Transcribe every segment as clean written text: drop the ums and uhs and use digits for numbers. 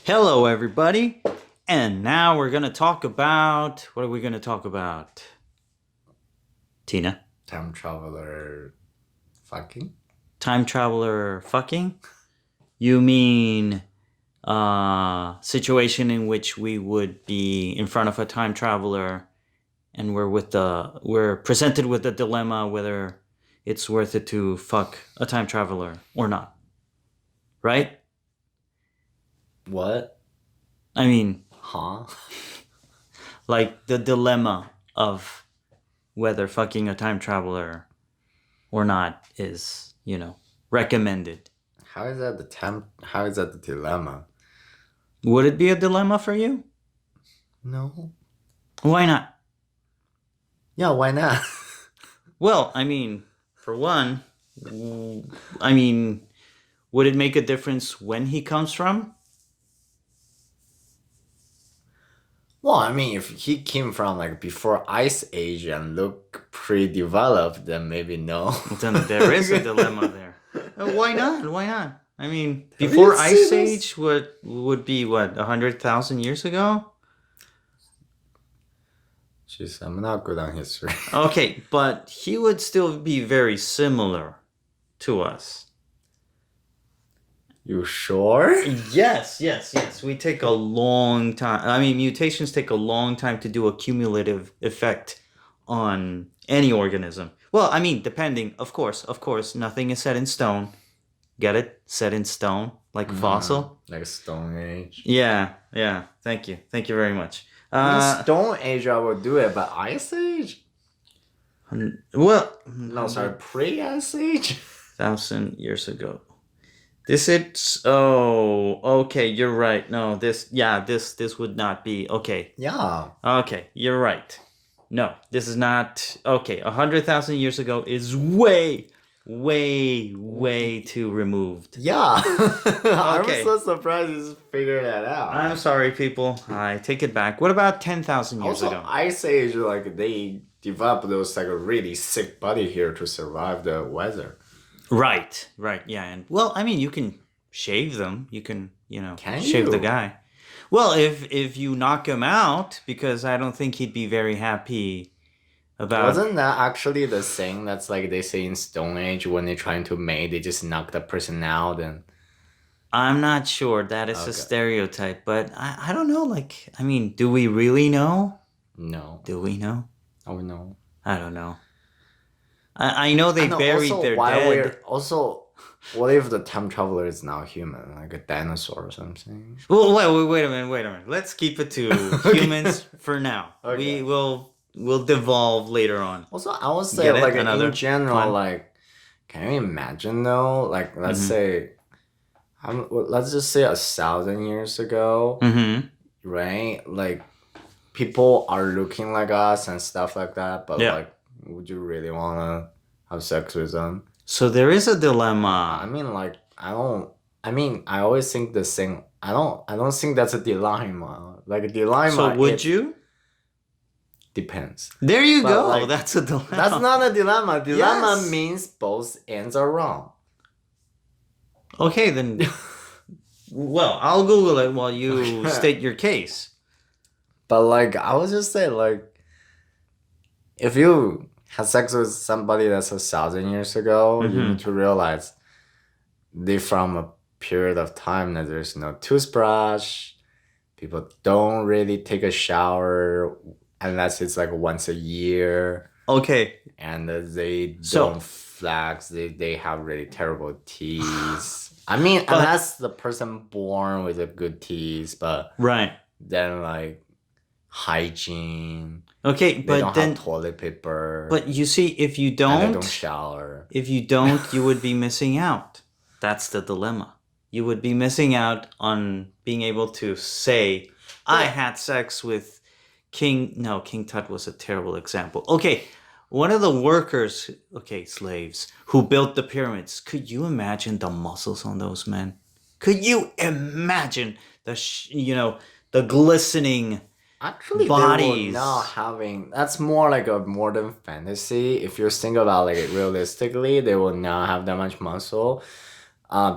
Hello, everybody. And now we're going to talk about. What are we going to talk about? Tina? Time traveler fucking? Time traveler fucking? You mean situation in which we would be in front of a time traveler and we're presented with the dilemma whether it's worth it to fuck a time traveler or not. Right? What? I mean, Huh? like the dilemma of whether fucking a time traveler or not is, recommended. How is that the dilemma? Would it be a dilemma for you? No. Why not? Yeah, why not? Well, I mean, for one, would it make a difference when he comes from? Well, I mean, if he came from like before Ice Age and look pre-developed, then maybe no. Then there is a dilemma there. Why not? Why not? I mean, Have before you seen Ice this? Age would be what, 100,000 years ago? Jeez, I'm not good on history. Okay, but he would still be very similar to us. You sure? Yes. We take a long time. I mean, mutations take a long time to do a cumulative effect on any organism. Well, I mean, depending, of course, nothing is set in stone. Get it? Set in stone, like fossil. Like Stone Age. Yeah. Thank you very much. Stone Age, I would do it, but Ice Age? Well, No, sorry, pre-Ice Age? 1,000 years ago. Okay, you're right. No, this would not be okay. Yeah. Okay, you're right. No, this is not okay. 100,000 years ago is way too removed. Yeah. I Okay. was so surprised you figured that out. I'm sorry, people. I take it back. What about 10,000 years Also, ago? Ice Age, like they developed those like a really sick body here to survive the weather. Right. Yeah, and well, I mean, you can shave them. You can, Can shave the you? guy. Well, if you knock him out, because I don't think he'd be very happy about. Wasn't that actually the thing that's like they say in Stone Age when they're trying to mate, they just knock the person out and. I'm not sure. That is a Okay. stereotype, but I don't know. Like, I mean, do we really know? No. Do we know? Oh no. I don't know. I know they buried also, their why dead. What if the time traveler is now human, like a dinosaur or something? Well, wait a minute. Let's keep it to humans for now. Okay. We'll devolve later on. Also, I would say Get it? like Another in general, pun? like, can you imagine though? Like, let's Mhm. say, let's just say 1,000 years ago, Mm-hmm. right? Like, people are looking like us and stuff like that, but Yeah. like, would you really wanna have sex with them? So there is a I dilemma. mean, like, I always think the same. I don't think that's a dilemma. Like a dilemma. So would you? Depends. There you But, go. like, That's a dilemma. That's not a dilemma. Dilemma Yes. means both ends are wrong. Okay, then. Well, I'll Google it while you state your case. But like, I would just say like, if you had sex with somebody that's 1,000 years ago, you Mhm. need to realize they're from a period of time that there's no toothbrush. People don't really take a shower unless it's like once a year, Okay. and they So- don't flex. They have really terrible teeth. I mean, But- unless the person born with a good teeth, but Right. then like hygiene. Okay, They but don't then. have toilet paper. But you see, if you and they don't, don't shower. if you don't, you would be missing out. That's the dilemma. You would be missing out on being able to say, I had sex with King Tut was a terrible example. Okay, one of the workers, slaves, who built the pyramids. Could you imagine the muscles on those men? Could you imagine the glistening Actually, bodies? they were not having. That's more like a modern fantasy. If you think about like it realistically, they will not have that much muscle,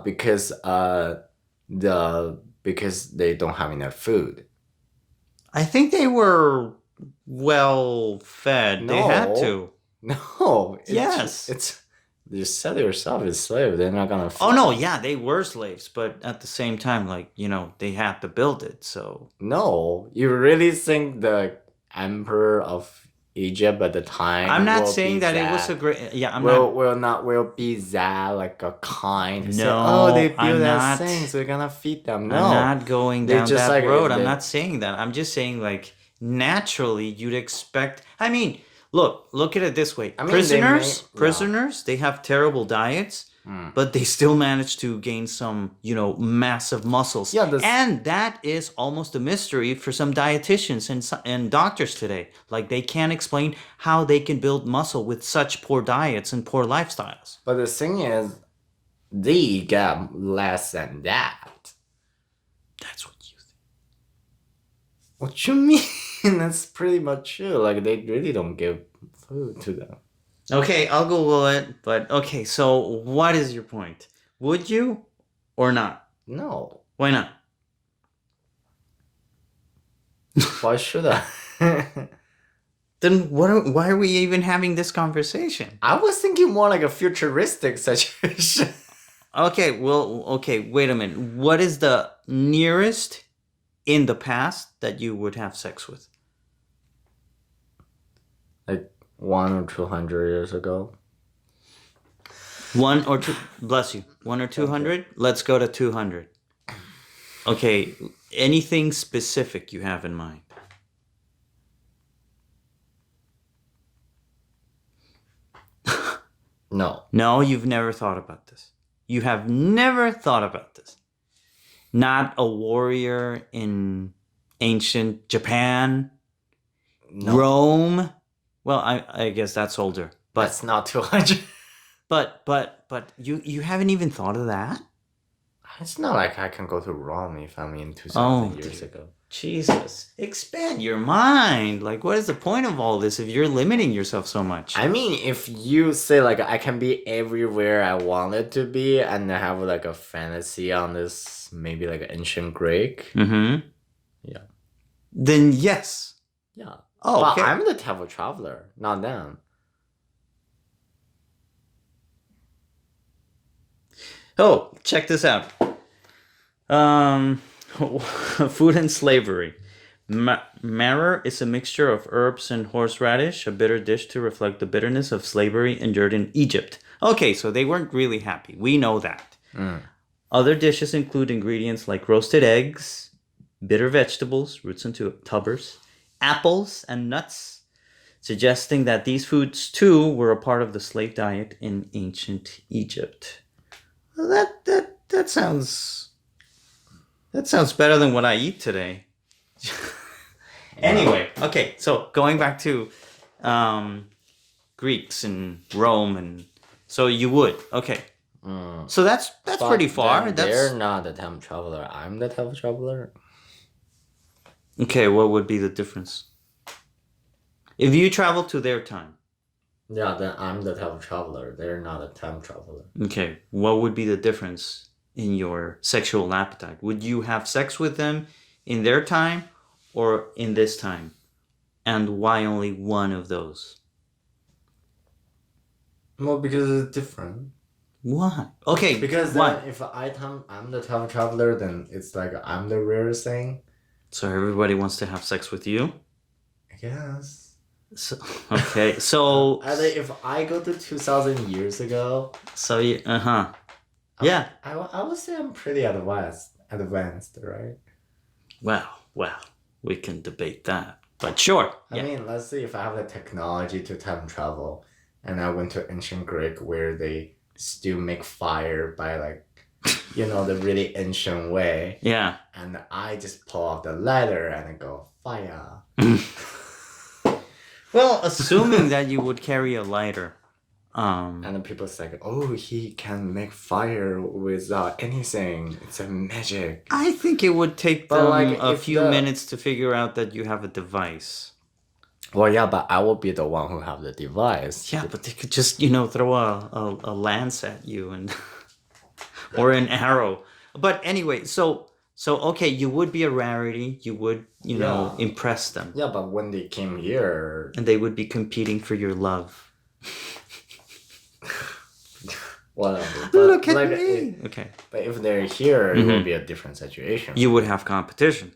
because the because they don't have enough food. I think they were well fed. They had No. to. No. Yes. It's you sell yourself as slave. They're not gonna. Oh no, yeah, they were slaves, but at the same time, like, they had to build it, so. No, you really think the emperor of Egypt at the time? I'm not will saying be that it was a great. Yeah, I'm will be that like a kind? Say, No, oh, they build I'm that not. thing, so we're gonna feed them. I'm No, not going they down just that like road. I'm they- not saying that. I'm just saying, like, naturally, you'd expect. I mean, look at it this way. I mean, they Prisoners, they have terrible diets, but they still manage to gain some, massive muscles. Yeah, and that is almost a mystery for some dietitians and doctors today. Like, they can't explain how they can build muscle with such poor diets and poor lifestyles. But the thing is, they get less than that. That's what you think. What you mean? That's pretty much true. Like they really don't give food to them. Okay, I'll Google it, but okay, so what is your point? Would you or not? No. Why not? Why should I? Then why are we even having this conversation? I was thinking more like a futuristic situation. Okay, wait a minute. What is the nearest in the past that you would have sex with? Like 100 or 200 years ago. 1 or 2, bless you. 1 or 200? Let's go to 200. Okay, anything specific you have in mind? No. No, you've never thought about this. You have never thought about this. Not a warrior in ancient Japan, No. Rome. Well, I guess that's older. But That's not 200. but you haven't even thought of that? It's not like I can go to Rome if I'm in 2000 years ago. Jesus, expand your mind. Like, what is the point of all this if you're limiting yourself so much? I mean, if you say like I can be everywhere I want it to be and have like a fantasy on this, maybe like ancient Greek. Mm-hmm. Yeah. Then yes. Yeah. Oh, but okay. I'm the type of traveler, not them. Oh, check this out. Food and slavery. Maror is a mixture of herbs and horseradish, a bitter dish to reflect the bitterness of slavery endured in Egypt. Okay, so they weren't really happy. We know that. Other dishes include ingredients like roasted eggs, bitter vegetables, roots and tubers, apples, and nuts, suggesting that these foods too were a part of the slave diet in ancient Egypt. Well, that sounds better than what I eat today. Anyway, okay, so going back to Greeks and Rome, and so you would, okay. So that's pretty far. They're not the time traveler. I'm the time traveler. Okay, what would be the difference? If you travel to their time. Yeah, then I'm the time traveler. They're not a time traveler. Okay, what would be the difference in your sexual appetite? Would you have sex with them in their time or in this time? And why only one of those? Well, because it's different. Why? Okay, Because why? then if I'm the time traveler, then it's like I'm the rarest thing. So everybody wants to have sex with you? I guess. So, okay, so... I think if I go to 2,000 years ago... So you... Uh-huh. Yeah. I would say I'm pretty advanced, right? Well, we can debate that. But sure. I mean, let's say if I have the technology to time travel and I went to ancient Greek where they still make fire by like, the really ancient way. Yeah. And I just pull off the ladder and I go, fire. Well, assuming that you would carry a lighter. And then people say, oh, he can make fire without anything. It's a magic. I think it would take But, them like, a if few the- minutes to figure out that you have a device. Well, yeah, but I will be the one who have the device. Yeah, but they could just, throw a lance at you and or an arrow. But anyway, so So okay, you would be a rarity. You would, Yeah. impress them, Yeah, but when they came here, and they would be competing for your love. whatever. But Look at like, me. Okay. but if they're here, it will Mhm. be a different situation. You would have competition.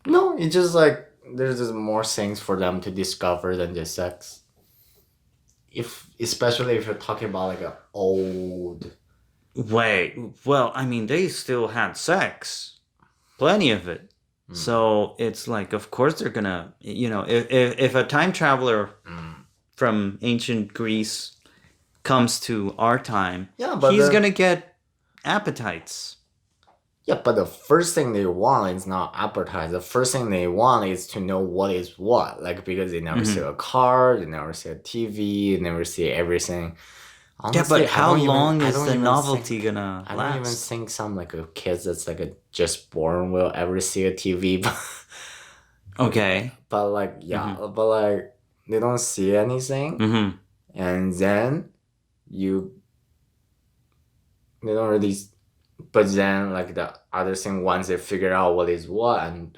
No, it's just like there's just more things for them to discover than just sex. Especially if you're talking about like an old. Wait. Well, I mean, they still had sex, plenty of it. So it's like, of course they're gonna, if a time traveler from ancient Greece comes to our time, Yeah, but he's gonna get appetites. Yeah, but the first thing they want is not appetite. The first thing they want is to know what is what. Like, because they never see a car, they never see a TV, they never see everything. Honestly, Yeah, but how long I is don't the even novelty think, gonna I don't even last? think some like a kids that's like a just born will ever see a TV. Okay. But like, yeah, but like they don't see anything, Mm-hmm. and then you they don't really. But then like the other thing, once they figure out what is what and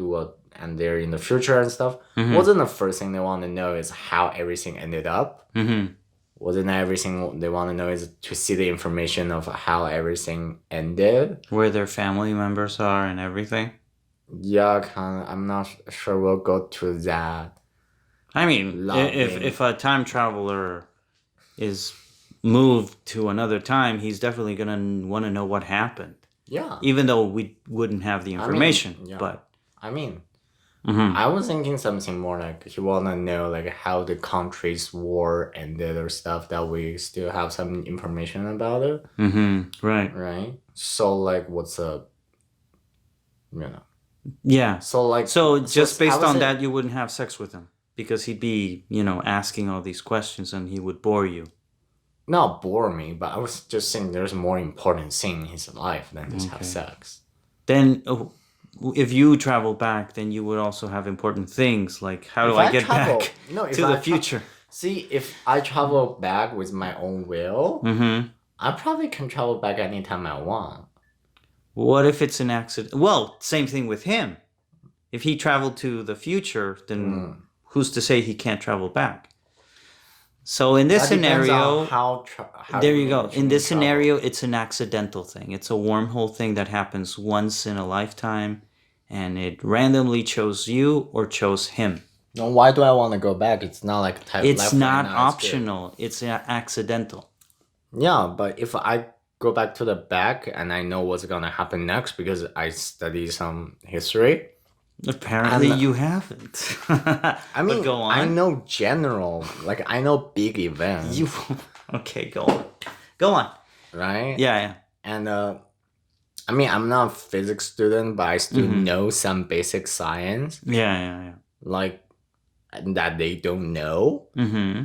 and they're in the future and stuff, Mm-hmm. wasn't the first thing they want to know is how everything ended up. Mm-hmm. Wasn't everything they want to know is to see the information of how everything ended. Where their family members are and everything. Yeah, kind of. I'm not sure we'll go to that. I mean, if a time traveler is moved to another time, he's definitely gonna want to know what happened. Yeah. Even though we wouldn't have the information, yeah. but I mean, Mhm. I was thinking something more like he wanna know like how the country's war ended or stuff that we still have some information about it. Right. Right. So like, what's up? Yeah. So like, So just I based would on say- that, you wouldn't have sex with him because he'd be, asking all these questions and he would bore you. not bore me, but I was just saying there's more important thing in his life than just have sex. Then, if you travel back, then you would also have important things like how do I get back to the future? See, if I travel back with my own will, Mm-hmm. I probably can travel back anytime I want. What if it's an accident? Well, same thing with him. If he traveled to the future, then who's to say he can't travel back? So in this That depends scenario, on how there you go. much In you this travel. scenario, it's an accidental thing. It's a wormhole thing that happens once in a lifetime, and it randomly chose you or chose him. No, why do I want to go back? It's not like It's not right now, it's good. optional. It's accidental. Yeah, but if I go back to the back and I know what's gonna happen next because I study some history. Apparently, you haven't. I mean, But go on. I know general, like I know big events. Okay, go on. Go on. Right? Yeah. And I mean, I'm not a physics student, but I still know some basic science, Yeah. like that they don't know. Mm-hmm.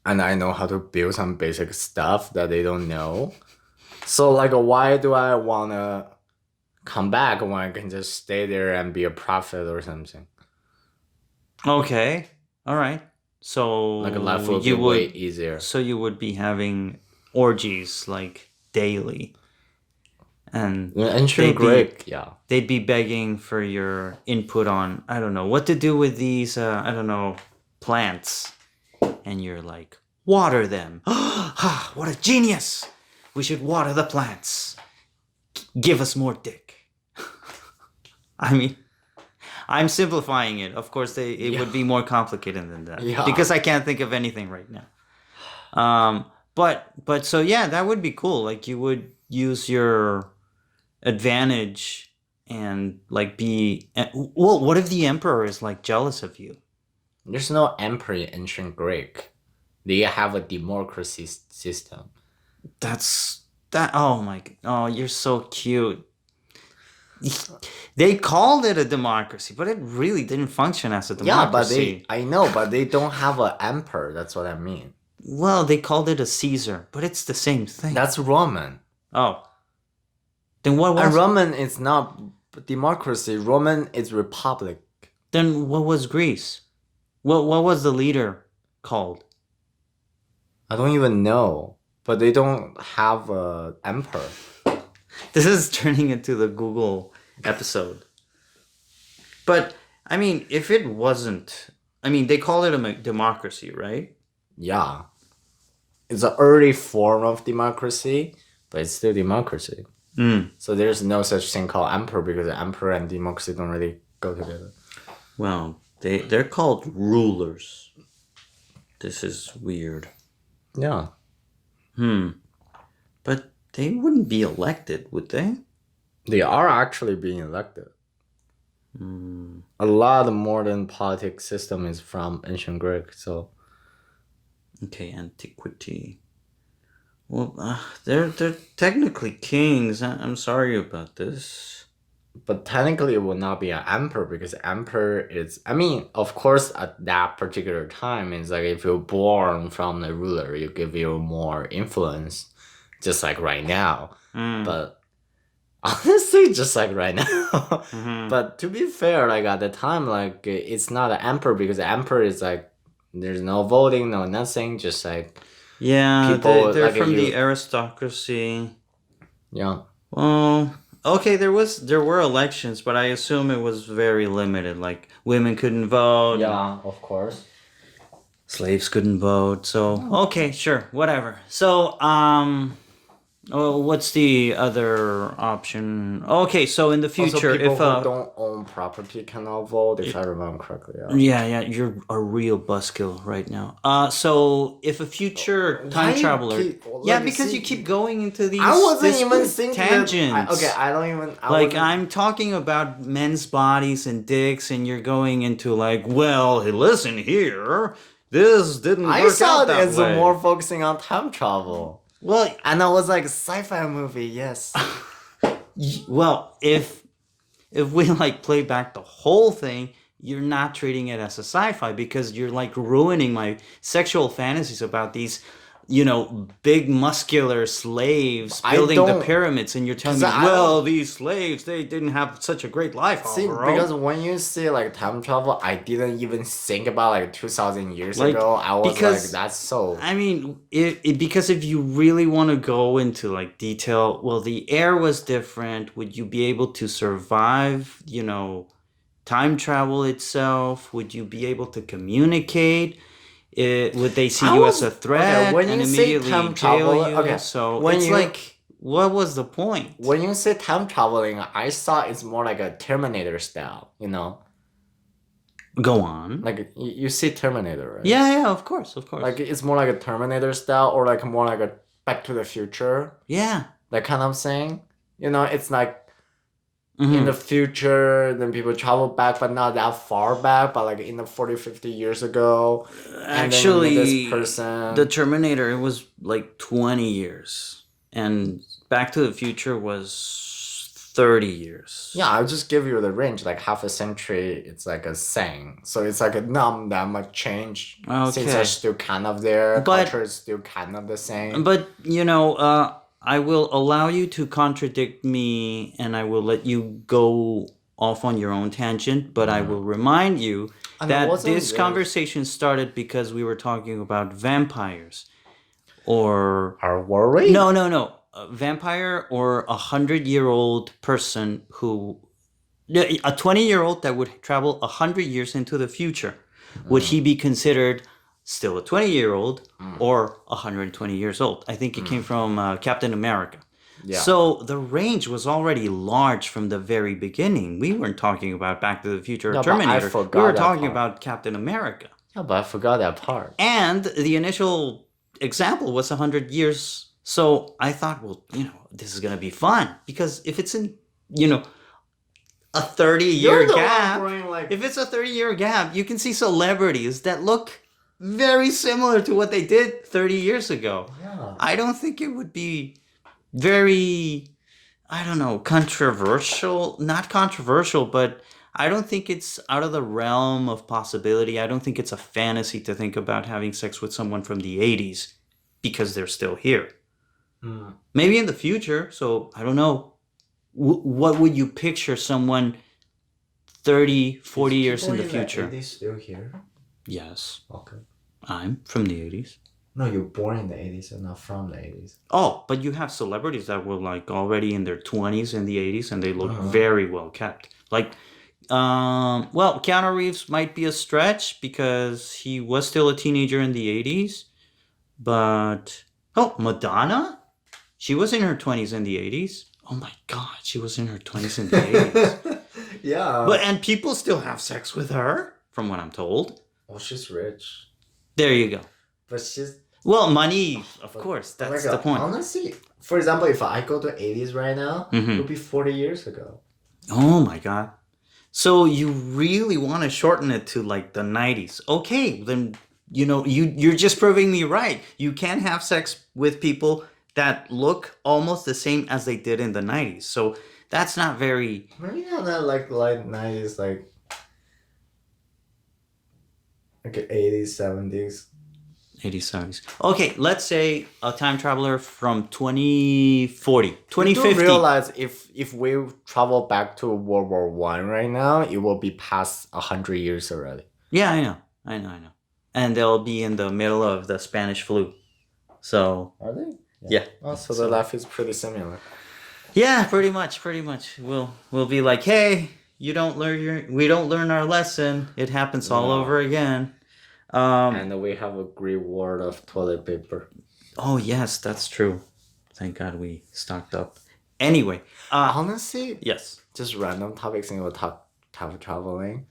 And I know how to build some basic stuff that they don't know. So like, why do I wanna come back when I can just stay there and be a prophet or something? Okay. All right. So Like life will be way easier. So you would be having orgies like daily, and Ancient Greek, yeah. they'd be begging for your input on I don't know what to do with these I don't know plants, and you're like water them. What a genius! We should water the plants. Give us more dick. I mean, I'm simplifying it. Of course, it would be more complicated than that because I can't think of anything right now. But so yeah, that would be cool. Like you would use your advantage and like be well. What if the emperor is like jealous of you? There's no emperor in ancient Greek. They have a democracy system. Oh my god! Oh, you're so cute. They called it a democracy, but it really didn't function as a democracy. I know, but they don't have an emperor. That's what I mean. Well, they called it a Caesar, but it's the same thing. That's Roman. Oh. Then what was And Roman is not democracy. Roman is republic. Then what was Greece? What was the leader called? I don't even know. But they don't have an emperor. This is turning into the Google episode. But I mean, if it wasn't, I mean, they call it a democracy, right? Yeah. It's an early form of democracy, but it's still democracy. Mm. So there's no such thing called emperor because emperor and democracy don't really go together. Well, they're called rulers. This is weird. Yeah. But they wouldn't be elected, would they? They are actually being elected. A lot of modern politics system is from ancient Greek, so Okay, antiquity. Well, they're technically kings. I'm sorry about this. but technically it would not be an emperor because emperor is, I mean, of course at that particular time it's like if you're born from the ruler you give you more influence, just like right now. But honestly just like right now. But to be fair, like at the time, like it's not an emperor because the emperor is like there's no voting, no nothing, just like Yeah, people they're like from you. the aristocracy. Yeah. Well, okay, there were elections, but I assume it was very limited. Like women couldn't vote. Yeah, of course. Slaves couldn't vote. So okay, sure, whatever. So oh, what's the other option? Okay, so in the future, also, people if who don't own property cannot vote, if I remember correctly. yeah, you're a real buzzkill right now. So if a future time you traveler, keep- yeah, like, because see, you keep going into these. I wasn't this even thinking tangents. okay, I don't even. Like I'm talking about men's bodies and dicks, and you're going into like, well, hey, listen here, this didn't I work saw out it that as way. more focusing on time travel. Well, And I was like, sci-fi movie, yes. well, if we like play back the whole thing, you're not treating it as a sci-fi because you're like ruining my sexual fantasies about these, big muscular slaves I building the don't- pyramids, and you're telling me, 'cause I well, these slaves, they didn't have such a great life. See, bro. because when you say like time travel, I didn't even think about like 2,000 years Like, ago. I was because- like, that's so. I mean, because if you really want to go into like detail, well, the air was different. Would you be able to survive, time travel itself? Would you be able to communicate? Would they see you as a threat when and you say immediately time jail travel, you? okay, So when it's you- like, what was the point? When you say time traveling, I saw it's more like a Terminator style, Go on. Like you see Terminator, right? Yeah, of course. Like it's more like a Terminator style or like more like a Back to the Future, Yeah. that kind of thing. It's like Mhm. in the future, then people travel back, but not that far back, but like in the 40, 50 years ago. And Actually, then this person. the Terminator, it was like 20 years. And Back to the Future was 30 years. Yeah, I'll just give you the range, like half a century, it's like a saying. So it's like not that much change. Things Okay. are still kind of there. But- Culture is still kind of the same. But, I will allow you to contradict me and I will let you go off on your own tangent, but I will remind you And it that wasn't this this- conversation started because we were talking about vampires. Or Are worried? no, a vampire or 100-year-old person who a 20-year-old that would travel 100 years into the future. Would he be considered still a 20-year-old or 120 years old? I think it came from Captain America. Yeah. So the range was already large from the very beginning. We weren't talking about Back to the Future or No, but I Terminator. We forgot were that talking part. about Captain America. Yeah, but I forgot that part. And the initial example was 100 years. So I thought, well, this is going to be fun. Because if it's in, a 30-year gap, if it's a 30-year gap, you can see celebrities that look very similar to what they did 30 years ago. Yeah. I don't think it would be very, I don't know, controversial. Not controversial, but I don't think it's out of the realm of possibility. I don't think it's a fantasy to think about having sex with someone from the 80s because they're still here. Maybe in the future, so I don't know. What would you picture someone 30, 40 years in the future? Are they still here? Yes, Okay. I'm from the 80s. No, you're born in the 80s and not from the 80s. Oh, but you have celebrities that were like already in their 20s in the 80s and they look Uh-huh. very well kept. Like, well, Keanu Reeves might be a stretch because he was still a teenager in the 80s. But, oh, Madonna? She was in her 20s in the 80s. Oh my God, she was in her 20s in the 80s. Yeah. And people still have sex with her, from what I'm told. Well, she's rich. There you go. But she's... Well, money, of course. That's the point. Honestly, for example, if I go to 80s right now, it would be 40 years ago. Oh my God. So you really want to shorten it to like the 90s. Okay, then, you're just proving me right. You can have sex with people that look almost the same as they did in the 90s. So that's not very... Maybe not that like 90s, like 80s, 70s. 80s, 70s. Okay, let's say a time traveler from 2040, 2050. You do realize if we travel back to World War One right now, it will be past 100 years already. Yeah, I know. And they'll be in the middle of the Spanish flu. So... Are they? Yeah. Oh, so the life is pretty similar. Yeah, pretty much. We'll be like, hey, we don't learn our lesson. It happens all over again. And we have a great word of toilet paper. Oh yes, that's true. Thank God we stocked up. Anyway, honestly, yes. Just random topics and we'll talk traveling.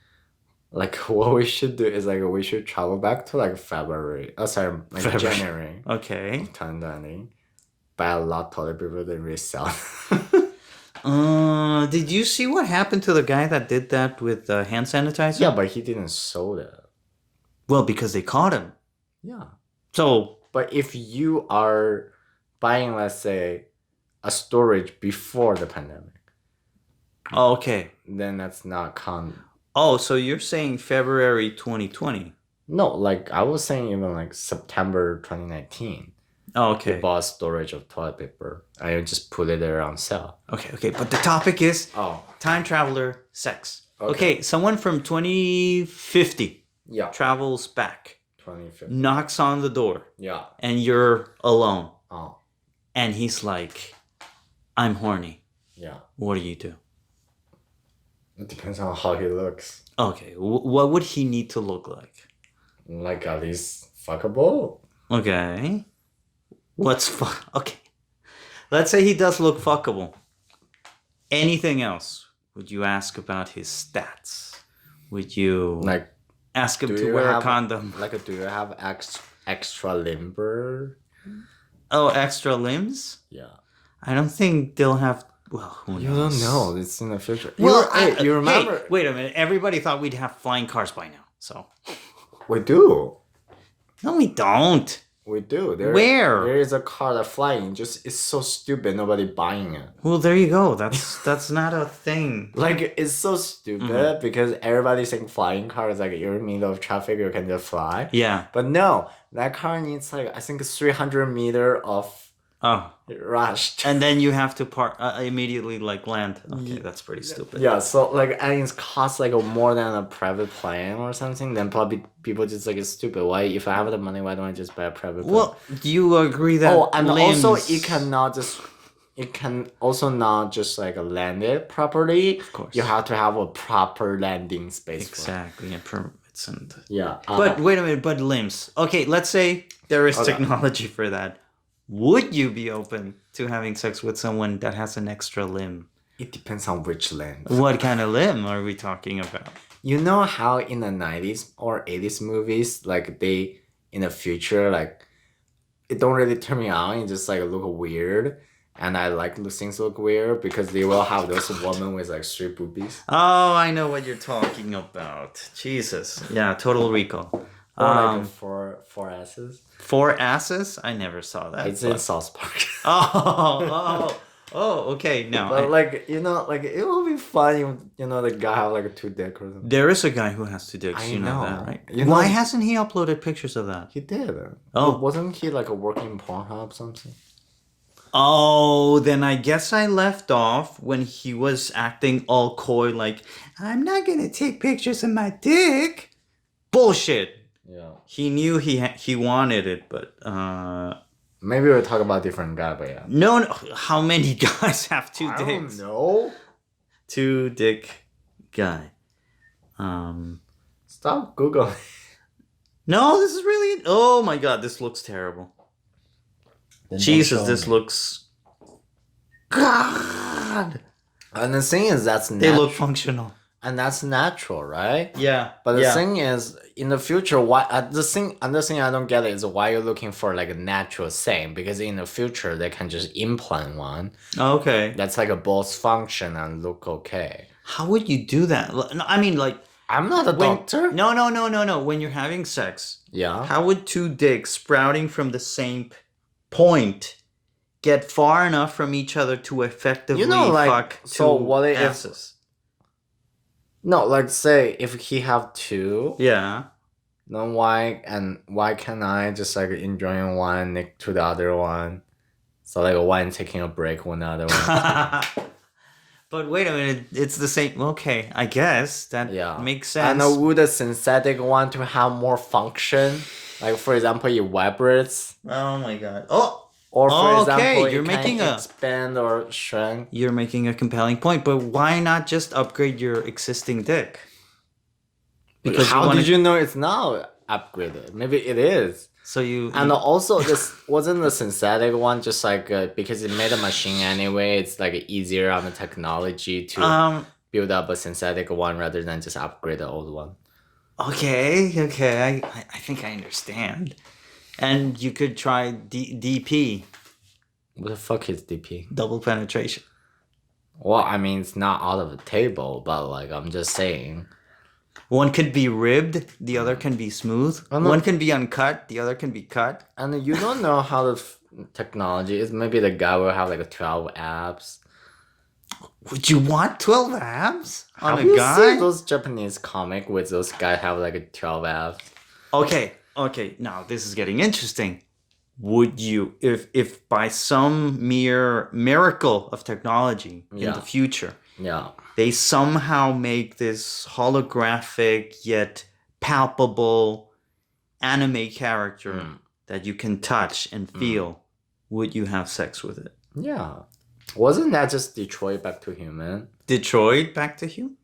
Like what we should do is like we should travel back to like February. Oh sorry, like February. January. Okay. 2020. Buy a lot of toilet paper then resell. Did you see what happened to the guy that did that with hand sanitizer? Yeah, but he didn't sold it. Well, because they caught him. Yeah. So, but if you are buying, let's say, a storage before the pandemic. Okay. Then that's not Oh, so you're saying February 2020? No, like I was saying even like September 2019. Oh, okay. I bought storage of toilet paper. I just put it there on sale. Okay. But the topic is time traveler sex. Okay, someone from 2050 travels back. 2050. Knocks on the door. Yeah. And you're alone. Oh. And he's like, I'm horny. Yeah. What do you do? It depends on how he looks. Okay, what would he need to look like? Like at least fuckable. Okay. Okay. Let's say he does look fuckable. Anything else? Would you ask about his stats? Would you like ask him to wear a condom? Do you have extra limber? Oh, extra limbs? Yeah. I don't think they'll have... Well, who knows? You don't know. It's in the future. Well, you remember... Hey, wait a minute. Everybody thought we'd have flying cars by now, so... We do. No, we don't. We do. Where? There is a car that's flying. Just it's so stupid. Nobody buying it. Well, there you go. That's not a thing. Like it's so stupid because everybody's saying flying cars like you're in the middle of traffic, you can just fly. Yeah. But no, that car needs like I think 300 meter of rushed. And then you have to park immediately like land. Okay, that's pretty stupid. Yeah, so like and it costs like more than a private plane or something. Then probably people just like it's stupid. Why if I have the money, why don't I just buy a private plane? Well, do you agree that? Oh, and limbs... also it can also not just like land it properly. Of course, you have to have a proper landing space. Exactly, and permits and yeah. But wait a minute. But limbs. Okay, let's say there is technology for that. Would you be open to having sex with someone that has an extra limb? It depends on which limb. What kind of limb are we talking about? You know how in the 90s or 80s movies, like they, in the future, like, it don't really turn me on. It just like look weird. And I like those things look weird because they will have those women with like straight boobies. Oh, I know what you're talking about. Jesus. Yeah, Total Recall. Or like four asses. 4 asses? I never saw that. It's in South Park. Okay. No. But like, you know, like it will be fun if, you know, the guy have like a 2 dick or something. There is a guy who has 2 dicks. I you know that, right? Why hasn't he uploaded pictures of that? He did. Oh. Wasn't he like a working Pornhub or something? Oh, then I guess I left off when he was acting all coy like, I'm not going to take pictures of my dick. Bullshit. Yeah. He knew he wanted it, but Maybe we're talking about different guy, but yeah. no. How many guys have two I dicks? don't know. Two dick guy. Stop Googling. No, this is really. Oh my god, this looks terrible. Then don't Jesus, show this me. looks. God. And the thing is, that's They natural. look functional. And that's natural, right? Yeah. But the yeah. thing is, in the future, why the thing I don't get is why you're looking for like a natural thing, because in the future they can just implant one Okay. that's like a both function and look okay. How would you do that? No, I mean, like. I'm not a doctor. No. When you're having sex, Yeah. how would two dicks sprouting from the same point get far enough from each other to effectively fuck so two what if asses? no, like say if he have two, Yeah. then why can't I just like enjoying one next to the other one? So like one taking a break when the other one. But wait a minute, it's the same. Okay, I guess that makes sense. And would a synthetic one to have more function? Like for example, it vibrates. Oh my god. Oh. Or for example, you're it making can expand or shrink. You're making a compelling point, but why not just upgrade your existing dick? Because how did you know it's not upgraded? Maybe it is. So you and also this wasn't the synthetic one just like because it made a machine anyway. It's like easier on the technology to build up a synthetic one rather than just upgrade the old one. Okay. I think I understand. And you could try DP. What the fuck is DP? Double penetration. Well, I mean, it's not out of the table, but like I'm just saying. One could be ribbed, the other can be smooth. One can be uncut, the other can be cut. And you don't know how the technology is. Maybe the guy will have like 12 abs. Would you want 12 abs on have a you guy? seen those Japanese comic with those guys have like 12 abs? Okay. Now this is getting interesting. Would you, if by some mere miracle of technology in the future, they somehow make this holographic yet palpable anime character that you can touch and feel, would you have sex with it? Yeah. Wasn't that just Detroit Back to Human? Detroit Back to Human?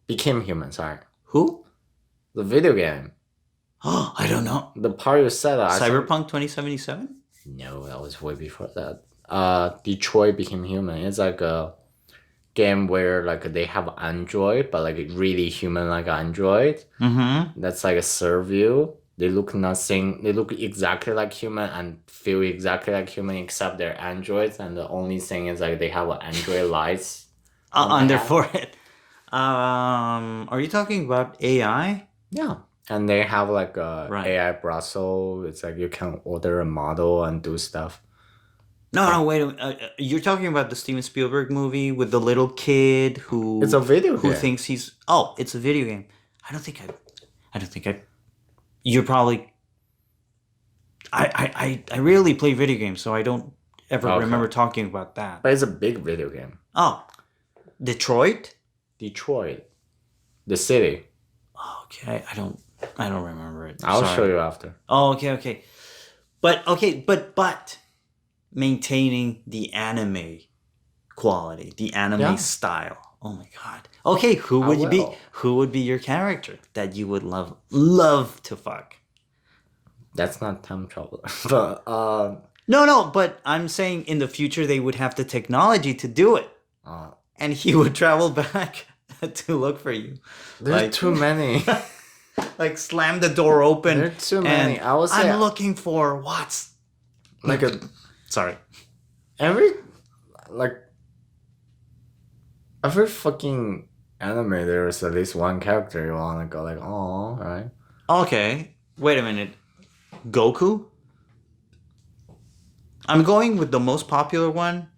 Became Human, sorry. Who? The video game. Oh, I don't know. The part you said. Cyberpunk 2077? No, that was way before that. Detroit Became Human. It's like a game where like they have Android, but like really human like Android. Mm-hmm. That's like a serve you. They look nothing. They look exactly like human and feel exactly like human, except they're androids. And the only thing is like they have Android lights on their forehead. Are you talking about AI? Yeah. And they have like a AI Brussels. It's like you can order a model and do stuff. No, wait a minute. You're talking about the Steven Spielberg movie with the little kid who... It's a video game. Who thinks he's... Oh, it's a video game. I don't think I... You're probably... I rarely play video games, so I don't ever remember talking about that. But it's a big video game. Oh. Detroit? Detroit. The city. Okay, I don't remember it. I'll show you after. Oh, okay. But maintaining the anime quality, the anime style. Oh my god. Okay, who would be your character that you would love to fuck? That's not time travel. But No, but I'm saying in the future they would have the technology to do it. And he would travel back to look for you. There's too many. Like slam the door open. There's too many. I would say I'm looking for what's like a sorry. Every fucking anime there's at least one character you wanna go like, oh, right? Okay. Wait a minute. Goku? I'm going with the most popular one.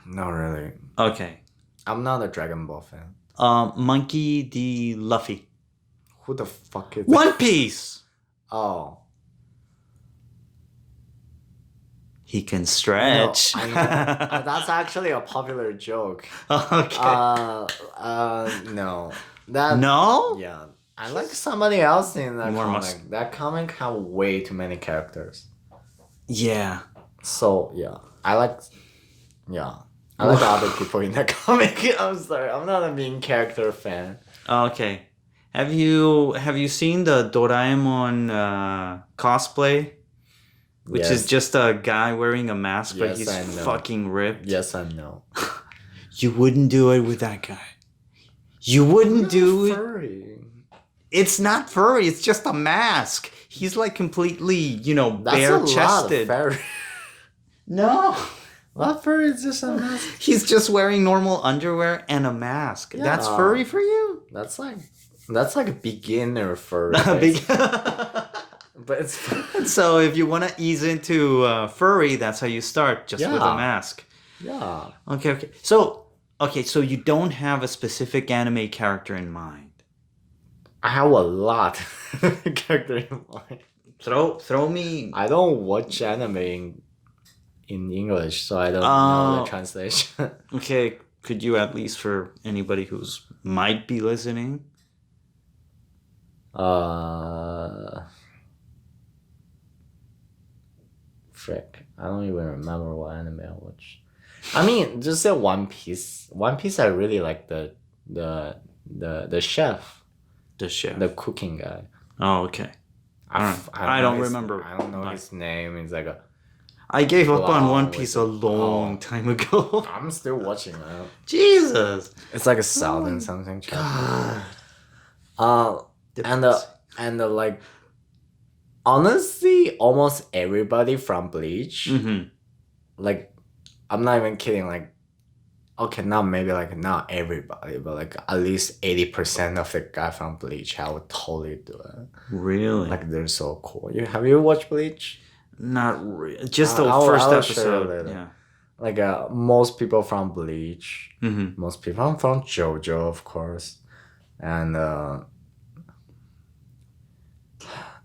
Not really. Okay. I'm not a Dragon Ball fan. Monkey D. Luffy. Who the fuck is One Piece! Oh. He can stretch. No, I know. That's actually a popular joke. Okay. No. That No? Yeah. I like somebody else in that More comic. mus- That comic have way too many characters. Yeah. So yeah, I like other people in that comic. I'm sorry, I'm not a main character fan. Okay. Have you seen the Doraemon cosplay? Which is Yes, just a guy wearing a mask, but Yes, he's I know. fucking ripped. yes, I know. You wouldn't do it with that guy. You wouldn't do it. Furry. It's not furry. It's just a mask. He's like completely, That's bare a lot of chested. furry. No. What furry is just a mask? He's just wearing normal underwear and a mask. Yeah. That's furry for you? That's like a beginner furry. Big- But it's So if you want to ease into furry, that's how you start, just with a Yeah. mask. yeah. Okay. So you don't have a specific anime character in mind. I have a lot of character in mind. Throw me. I don't watch anime in English, so I don't know the translation. Okay, could you at least, for anybody who's might be listening? Frick. I don't even remember what anime I watched. I mean, just say One Piece. One Piece, I really like the chef, The chef. the cooking guy. Oh, okay. I don't remember I don't know much. his name. It's like I gave up on Wow, One with Piece the- a long time ago. I'm still watching it. Jesus. It's like 1,000 something chapter. God. And like honestly, almost everybody from Bleach, Mm-hmm. like I'm not even kidding, like okay, not everybody, but like at least 80% of the guy from Bleach, I would totally do it. Really? Like they're so cool. Have you watched Bleach? Not really. Just the I'll 1st share episode. later. Yeah. Like most people from Bleach, Mm-hmm. most people from JoJo, of course, and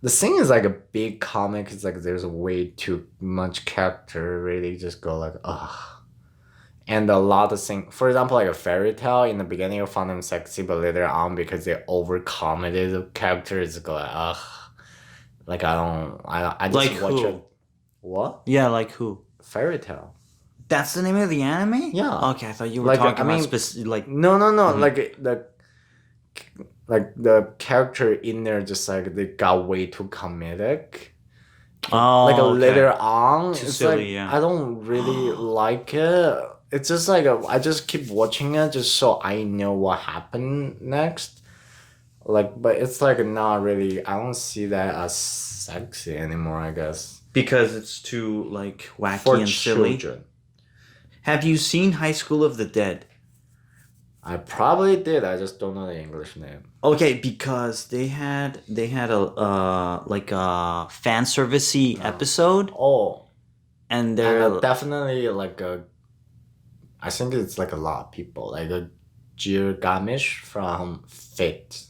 the thing is like a big comic. It's like there's way too much character. Really, just go like ugh. And a lot of things. For example, like a fairy tale. In the beginning, you found them sexy, but later on, because they over-commented the characters, go like ugh. Like I just Like watch who? it. What? Yeah, like who? Fairy tale. That's the name of the anime? Yeah. Okay, I thought you were Like, talking I about mean- specific, like. No. Mhm. Like the character in there, just like they got way too comedic. Oh, Like okay. later on, Too it's silly, like yeah. I don't really like it. It's just like I just keep watching it just so I know what happened next. Like, but it's like not really. I don't see that as sexy anymore. I guess Because it's too, like, wacky for and silly. children. Have you seen High School of the Dead? I probably did. I just don't know the English name. Okay, because they had a like a fan servicey episode, Oh, and they're and definitely like a. I think it's like a lot of people, like a Gilgamesh from Fate.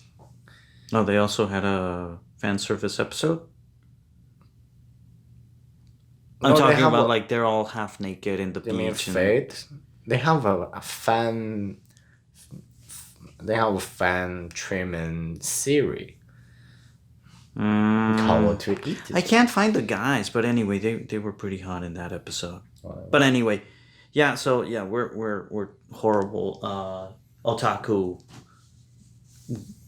oh, they also had a fan service episode. I'm No, they talking have about a- like they're all half naked in the You mean beach. And, Fate? They have a fan. They have a fan trimming series called To Eat It. I can't find the guys, but anyway, they were pretty hot in that episode. But anyway, yeah. So yeah, we're horrible otaku.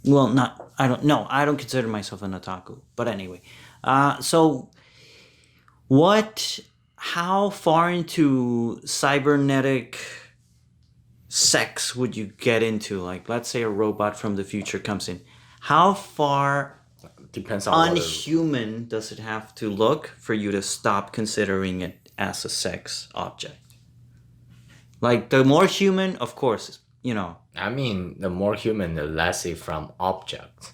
Well, not I don't no I don't consider myself an otaku. But anyway, so what? How far into cybernetic sex would you get into? Like, let's say a robot from the future comes in. How far Depends on what it is. unhuman does it have to look for you to stop considering it as a sex object? Like, the more human, of course, I mean, the more human, the less it from object.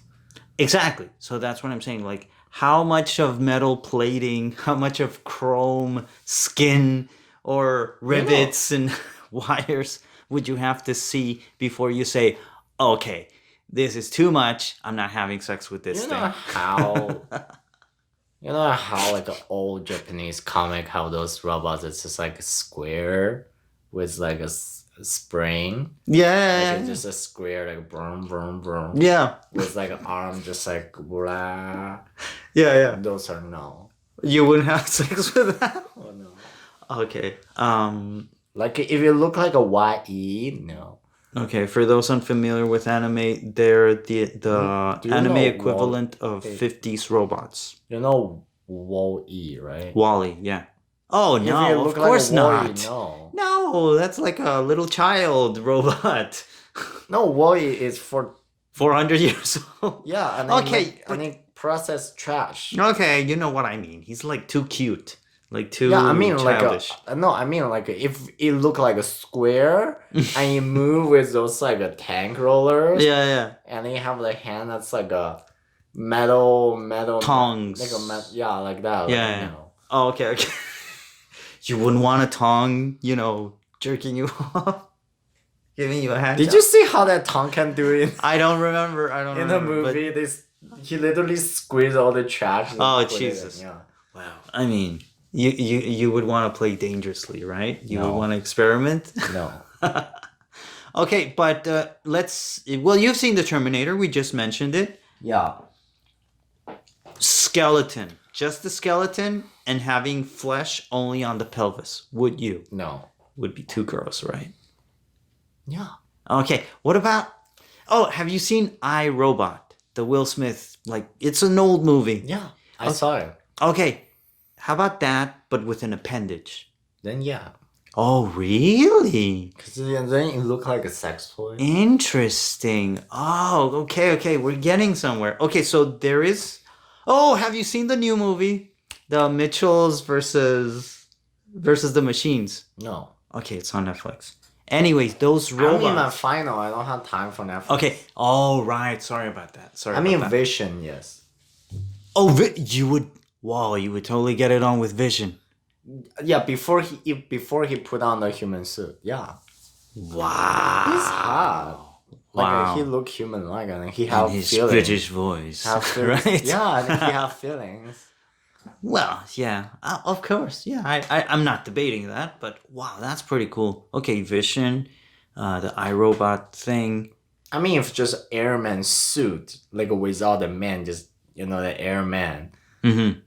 exactly. So that's what I'm saying. Like, how much of metal plating, how much of chrome skin or rivets and wires would you have to see before you say, okay, this is too much. I'm not having sex with this You thing. know how you know how like an old Japanese comic, how those robots it's just like a square with like spring. Yeah. Like it's just a square, like boom, boom, boom. Yeah. With like an arm just like blah. Yeah. Those are no. You wouldn't have sex with that? Oh no. Okay. Like if you look like a YE, no. Okay, for those unfamiliar with anime, they're the Do you anime know equivalent of Hey. 50s robots. You know WALL-E, right? Wally, yeah. Oh If you no, look of course like a WALL-E, not. no. No, that's like a little child robot. No, WALL-E is for 400 years old. yeah, and Okay, and it process trash. Okay, you know what I mean. He's like too cute. Like too Yeah, I mean childish. I mean like if it look like a square and you move with those like a tank rollers. Yeah. And then you have the hand that's like a metal Tongs. like like that. Yeah. Like, no. Oh, okay. You wouldn't want a tongue, jerking you off, giving you a hand Did job? you see how that tongue can do it? I don't remember. In the movie, he literally squeezed all the trash. And Oh, put it in, Jesus. yeah. Wow. I mean, you would want to play dangerously, right? You would No. want to experiment. No. Okay, but you've seen the Terminator. We just mentioned it. Yeah. Skeleton. Just the skeleton and having flesh only on the pelvis. Would you? No. Would be too gross, right? Yeah. Okay, what about... Oh, have you seen I, Robot? The Will Smith, it's an old movie. Yeah. I saw it. Okay, how about that, but with an appendage? Then yeah. Oh, really? Because then it looked like a sex toy. Interesting. Oh, okay, we're getting somewhere. Okay, so there is... Oh, have you seen the new movie? The Mitchells versus the Machines. No. Okay, it's on Netflix. Anyways, those I'm in my robots... final. I don't have time for Netflix. Okay, all right, sorry about that. I mean, Vision, yes. Oh, you would... Wow, you would totally get it on with Vision. Yeah, before he put on the human suit. Yeah. Wow. He's hot. Wow. He look human-like, and he have his feelings. British voice, right? Yeah, and he have feelings. Well, yeah, of course. Yeah, I'm not debating that, but wow, that's pretty cool. Okay, Vision, the iRobot thing. I mean, if just airman suit, like without the man, just the airman. Mm-hmm.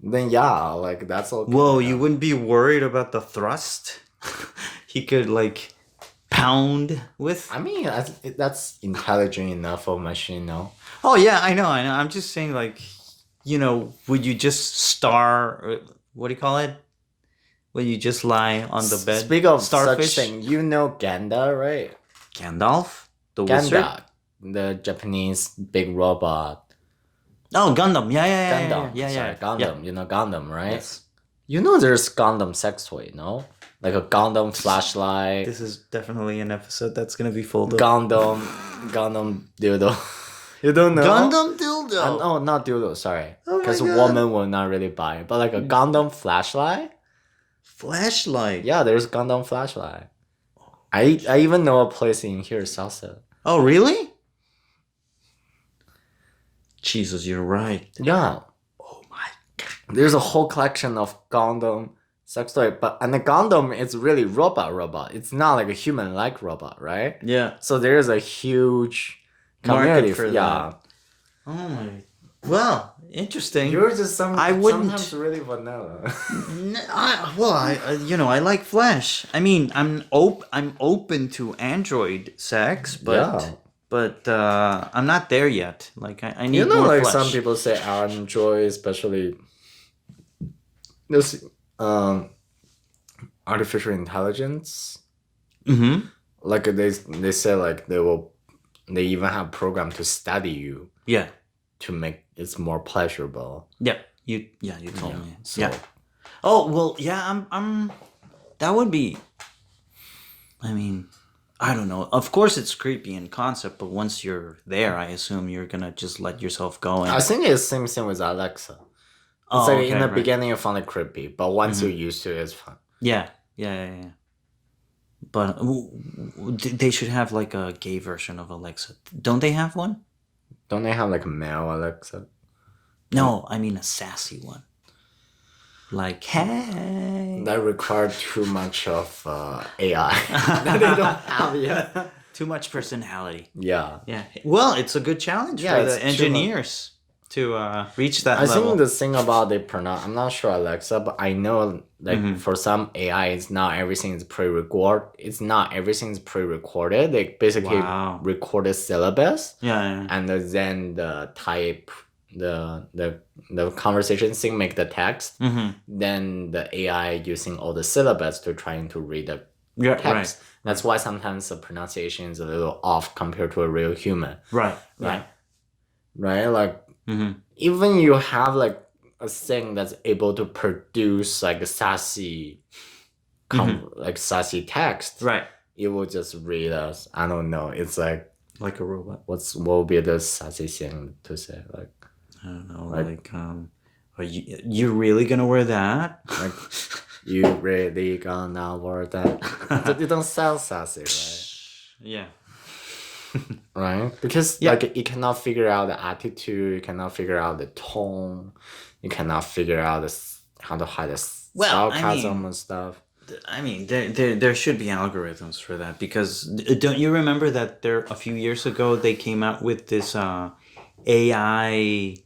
Then yeah, like that's okay. Whoa, you wouldn't be worried about the thrust? He could pound with. I mean, that's intelligent enough for a machine, no? Oh yeah, I know. I'm just saying, would you just what do you call it? Would you just lie on the bed? Speak of starfish such thing, Ganda, right? Gandalf, the wizard. Ganda, the Japanese big robot. Oh, Gundam. Yeah. Gundam. Yeah. Sorry, Gundam. Yeah. Gundam, right? Yes. There's Gundam sex toy, no? Like a Gundam flashlight. This is definitely an episode that's gonna be full of Gundam dildo. You don't know? Gundam dildo. No, not dildo. Sorry, Oh my because God. woman will not really buy it. But like a Gundam flashlight. Flashlight. Yeah, there's Gundam flashlight. I even know a place in here sells it. Oh, really? Jesus, you're right. Yeah. Oh my God. There's a whole collection of Gundam sex toy, and the Gundam is really robot. It's not like a human-like robot, right? Yeah. So there's a huge Market community for yeah. that. Oh my. Well, interesting. You're just I wouldn't- sometimes really vanilla. I like flesh. I mean, I'm open to android sex, but I'm not there yet. I need more like flesh. some people say Android, especially this artificial intelligence. Mm-hmm. Like they say they even have program to study you Yeah. to make it more pleasurable. Yeah. You told me. So Yeah. Oh well, yeah. I'm. That would be. I mean, I don't know. Of course, it's creepy in concept, but once you're there, I assume you're gonna just let yourself go. And I think it's same thing with Alexa. It's in the beginning you find it creepy, but once you're used to it, it's fun. Yeah. But they should have a gay version of Alexa. Don't they have one? Don't they have a male Alexa? No, I mean a sassy one. Like, hey. that require too much of AI that they don't have yet. Too much personality. Yeah. Yeah. Well, it's a good challenge Yeah, for it's the too much. engineers to reach that I level. think the thing about the pronoun, I'm not sure Alexa, but I know like for some AI, it's not everything is pre-record. It's not everything is pre-recorded. They basically Wow. record a syllabus, Yeah. and then the type, the conversation thing make the text. Then the AI using all the syllabus to trying to read the Yeah. text. Right. That's why sometimes the pronunciation is a little off compared to a real human. Right. Right. Right. Like. Mm-hmm. Even you have like a thing that's able to produce like a sassy like sassy text, Right. it will just read us. I don't know, it's like a robot. what will be the sassy thing to say, like I don't know, like are you really gonna wear that? like you really gonna wear that? It don't sound sassy, right? Yeah. Right? Because Yeah. like you cannot figure out the attitude, you cannot figure out the tone, you cannot figure out how to hide the sarcasm and stuff. I mean, there should be algorithms for that, because don't you remember that there a few years ago they came out with this AI,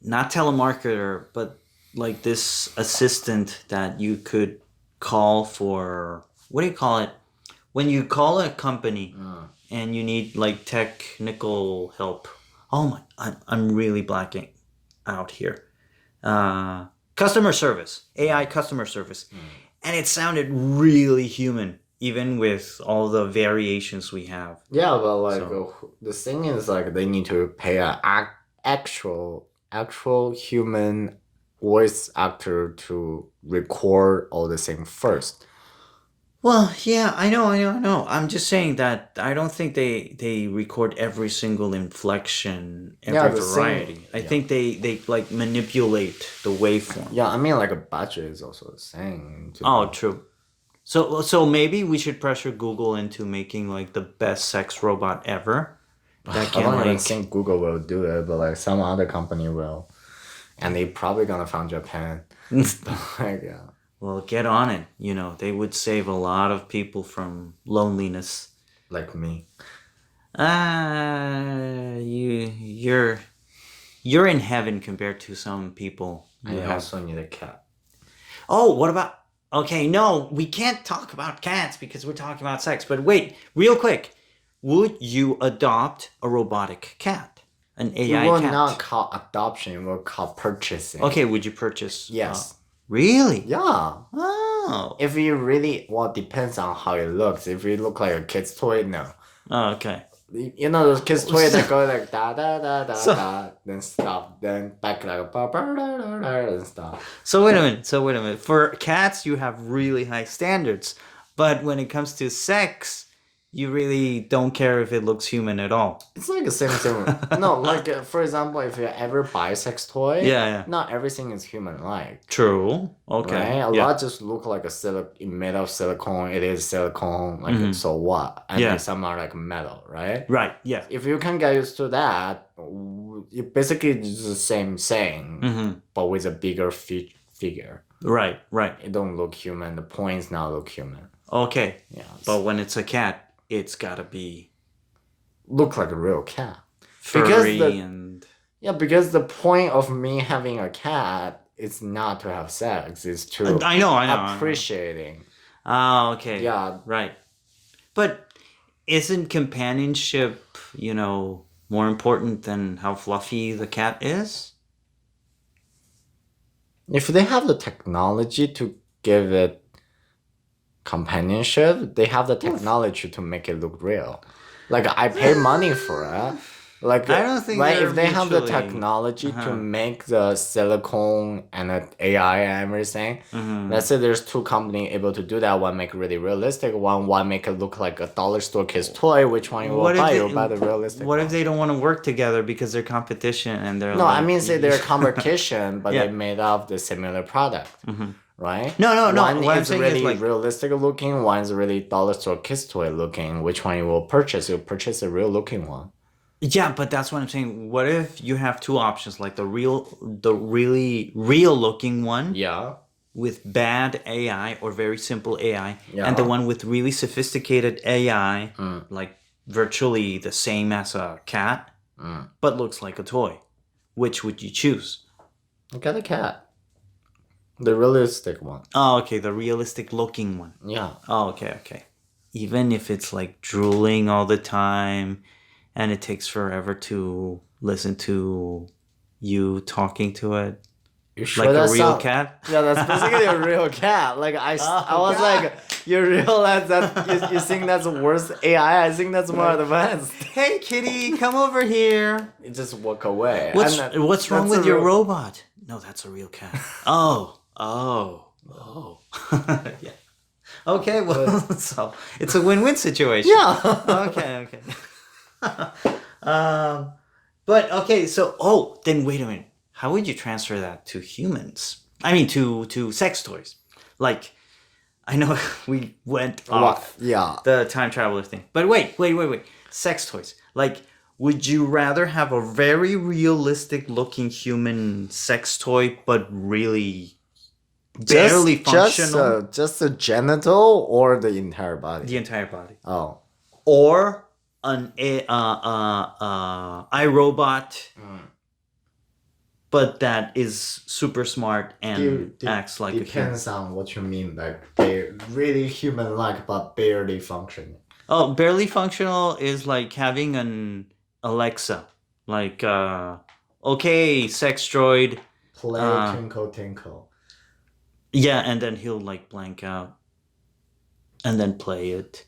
not telemarketer, but like this assistant that you could call for, what do you call it? When you call a company and you need like technical help. Oh my, I'm really blacking out here. Customer service, AI customer service. And it sounded really human, even with all the variations we have. Yeah, but like the thing is, like they need to pay an actual human voice actor to record all the thing first. Well, yeah, I know. I'm just saying that I don't think they record every single inflection, every variety. I think they like manipulate the waveform. Yeah, I mean like a budget is also the same. Oh, true. So maybe we should pressure Google into making like the best sex robot ever. I don't even think Google will do it, but like some other company will, and they probably gonna found Japan. Like, yeah. Well, get on it. You know, they would save a lot of people from loneliness. Like me. You're in heaven compared to some people. I also need a cat. Oh, what about? Okay, no, we can't talk about cats because we're talking about sex. But wait, real quick, would you adopt a robotic cat, an AI cat? You will not call adoption. You will call purchasing. Okay, would you purchase? Yes. Really? Yeah. Oh. If you really, well, depends on how it looks. If it look like a kid's toy, no. Oh, okay. You know those kids' toys that go like da da da da da, then stop, then back like ba ba da da da, and stop. So wait a minute. For cats, you have really high standards, but when it comes to sex, you really don't care if it looks human at all. It's like the same thing. No, like for example, if you ever buy a sex toy, not everything is human-like. True. Okay. Right? A lot just look like made of silicone. It is silicone. Like so what? And some are like metal, right? Right. Yeah. If you can get used to that, it basically is the same thing, but with a bigger figure. Right. It don't look human. The points now look human. Okay. Yeah. But when it's a cat, it's gotta be look like a real cat. Furry because the point of me having a cat is not to have sex. It's to I know. appreciating. Oh, okay. Yeah. Right. But isn't companionship, more important than how fluffy the cat is? If they have the technology to give it companionship, they have the technology to make it look real. Like I pay money for it. Like I don't think if they have the technology to make the silicone and the AI and everything, let's say there's two companies able to do that. One make it really realistic, one make it look like a dollar store kid's toy. Which one you will buy? You'll buy the realistic. What if they don't want to work together because they're competition and they're I mean say they're competition, but they made up the similar product. Right? No. One what is really realistic looking, one is really dollar store kids toy looking. Which one you will purchase? You'll purchase a real looking one. Yeah, but that's what I'm saying. What if you have two options, like the really real looking one Yeah. with bad AI or very simple AI, and the Yeah. one with really sophisticated AI, Mm. like virtually the same as a cat, Mm. but looks like a toy? Which would you choose? Get a cat. The realistic one. Oh, okay, the realistic looking one. Yeah. Oh, okay, okay. Even if it's like drooling all the time and it takes forever to listen to you talking to it, You sure like a that real sound? cat? Yeah, that's basically a real cat. Like I Oh, was God. like, you realize that you think that's worse AI? I think that's more advanced. Hey, kitty, come over here. You just walk away. What's And what's wrong that's a with your real. robot? No, that's a real cat. Oh, oh, oh. Yeah. Okay, well, so it's a win-win situation. Yeah. Okay, okay. um, but okay, so then wait a minute. How would you transfer that to humans? I mean, to sex toys. Like, I know we went off Yeah. the time traveler thing, but wait. Sex toys. Like, would you rather have a very realistic looking human sex toy, but really barely functional? Just the genital or the entire body? The entire body. Oh. Or an iRobot, but that is super smart and acts like a human. Depends on what you mean, like really human-like but barely functioning. Oh, barely functional is like having an Alexa, like okay, sex droid. Play Twinkle Twinkle. Yeah, and then he'll like blank out, and then play it,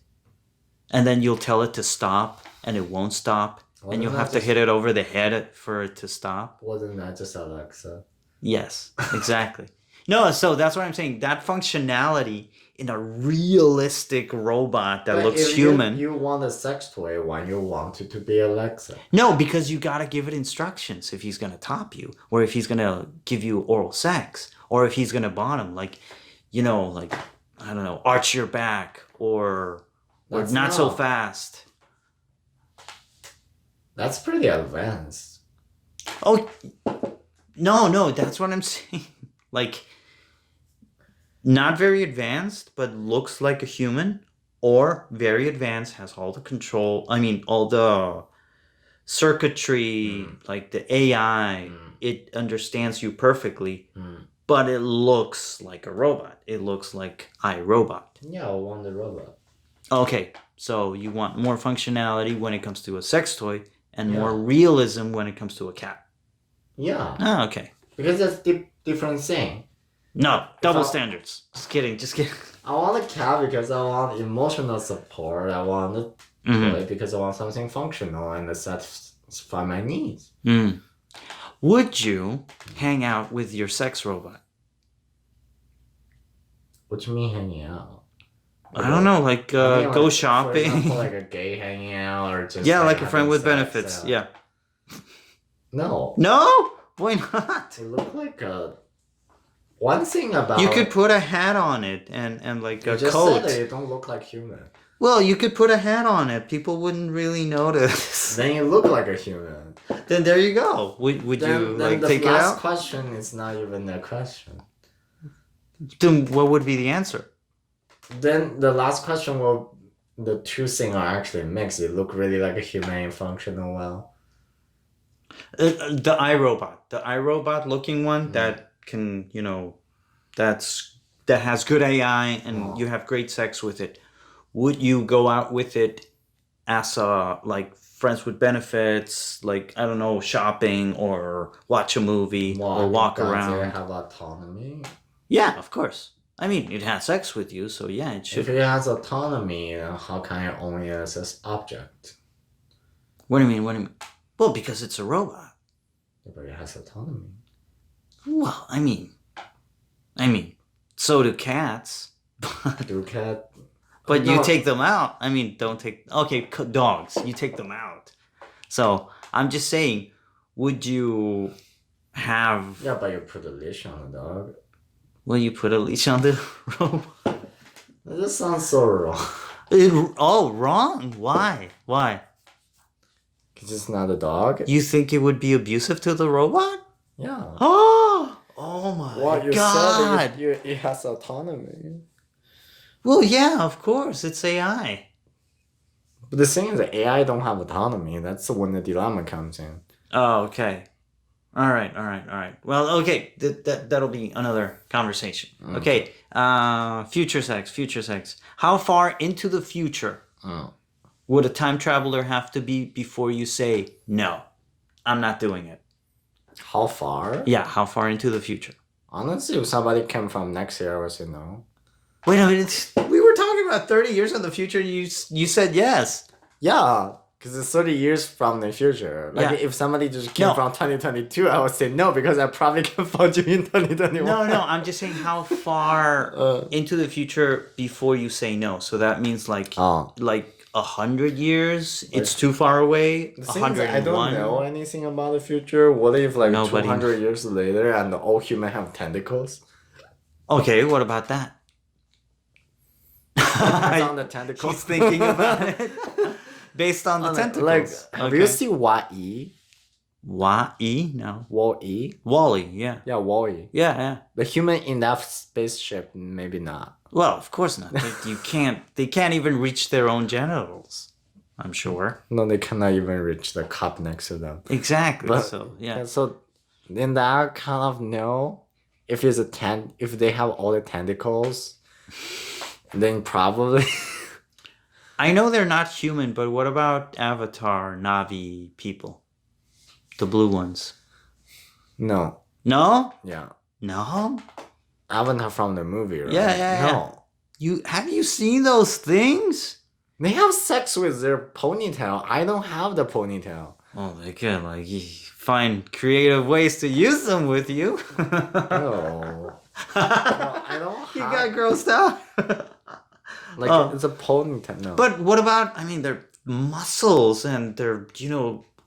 and then you'll tell it to stop, and it won't stop. And you'll have to hit it over the head for it to stop. Wasn't that just Alexa? Yes, exactly. No, so that's what I'm saying. That functionality in a realistic robot that looks human. You want a sex toy when you want it to be Alexa. No, because you gotta give it instructions if he's gonna top you, or if he's gonna give you oral sex, or if he's gonna bottom, like, like I don't know, arch your back, or not so fast. That's pretty advanced. Oh, no, that's what I'm saying. Like, not very advanced, but looks like a human, or very advanced, has all the control. I mean, all the circuitry, like the AI, it understands you perfectly, but it looks like a robot. It looks like iRobot. Yeah, I want the robot. Okay, so you want more functionality when it comes to a sex toy, and more realism when it comes to a cat. Yeah. Oh, okay. Because that's different thing. No, double standards. Just kidding. I want a cat because I want emotional support. I want a toy because I want something functional and that satisfy my needs. Would you hang out with your sex robot? What do you mean hanging out? I don't know, like go shopping. For example, like a gay hanging out or just like a friend with benefits. Yeah. No. No? Why not? It looked like one thing about you could put a hat on it and like a just coat. said that it don't look like human. Well, you could put a hat on it. People wouldn't really notice. Then you look like a human. Then there you go. Would you like take it out? The last question is not even a question. Then what would be the answer? Then the last question will, the two things are actually mixed. It look really like a human and functional well. The iRobot looking one that can, that has good AI and you have great sex with it. Would you go out with it as like friends with benefits, like I don't know, shopping or watch a movie or walk around? Does it have autonomy? Yeah, of course. I mean, it has sex with you, so yeah, it should. If it has autonomy, how can it only assess object? What do you mean? Well, because it's a robot. But it has autonomy. Well, I mean, so do cats. Do cat? But no. You take them out. I mean, don't take. Okay, dogs. You take them out. So I'm just saying, would you have? Yeah, but you put a leash on the dog. Well, you put a leash on the robot. That just sounds so wrong. Wrong? Why? Because it's not a dog. You think it would be abusive to the robot? Yeah. Oh my What you God. said, it has autonomy. Well, yeah, of course. It's AI. But the thing is, that AI don't have autonomy. That's when the dilemma comes in. Oh, okay. All right. Well, okay, that'll be another conversation. Okay, future sex. How far into the future would a time traveler have to be before you say, no, I'm not doing it? How far? Yeah, how far into the future? Honestly, if somebody came from next year, I would say no. Wait a minute, we were talking about 30 years in the future, and you said yes. Yeah, because it's 30 years from the future. Like, Yeah. if somebody just came No. from 2022, I would say no, because I probably can find you in 2021. No, I'm just saying how far into the future before you say no. So that means like 100 years. It's too far away. The thing is, I don't 101. know anything about the future. What if like Nobody 200 years later and all humans have tentacles? Okay, what about that? Depends on the tentacles. He's thinking about it. Based on the tentacles. Like, have you seen Wall-E? Wall-E? No. Wall-E? Wall-E, yeah. Yeah, Wall-E. Yeah. The human in that spaceship, maybe not. Well, of course not. They can't even reach their own genitals, I'm sure. No, they cannot even reach the cup next to them. Exactly. But, so, yeah. So, in that kind of no, if it's if they have all the tentacles, then probably. I know they're not human, but what about Avatar, Na'vi people? The blue ones. No. No? Yeah. No? Avatar from the movie, right? Yeah. No. Have you seen those things? They have sex with their ponytail. I don't have the ponytail. Oh, they can find creative ways to use them with you. No. I don't have... You got grossed out. It's a ponytail. No. But what about, their muscles and their,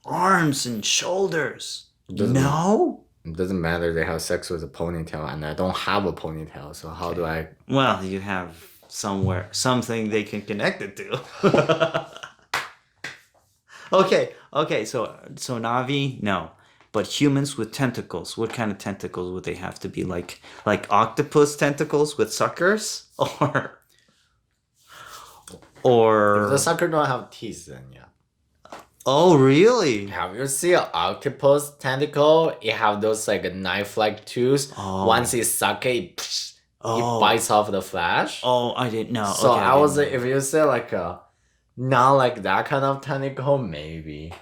arms and shoulders? No? It doesn't matter. They have sex with a ponytail, and I don't have a ponytail. So how do I? Well, you have something they can connect it to. Okay. So Na'vi, no. But humans with tentacles, what kind of tentacles would they have to be? Like octopus tentacles with suckers, or If the sucker don't have teeth, then yeah. Oh, really? Have you seen an octopus tentacle? It have those knife-like tools. Oh. Once it suck it bites off the flesh. Oh, I didn't know. So okay, I was if you say not like that kind of tentacle, maybe.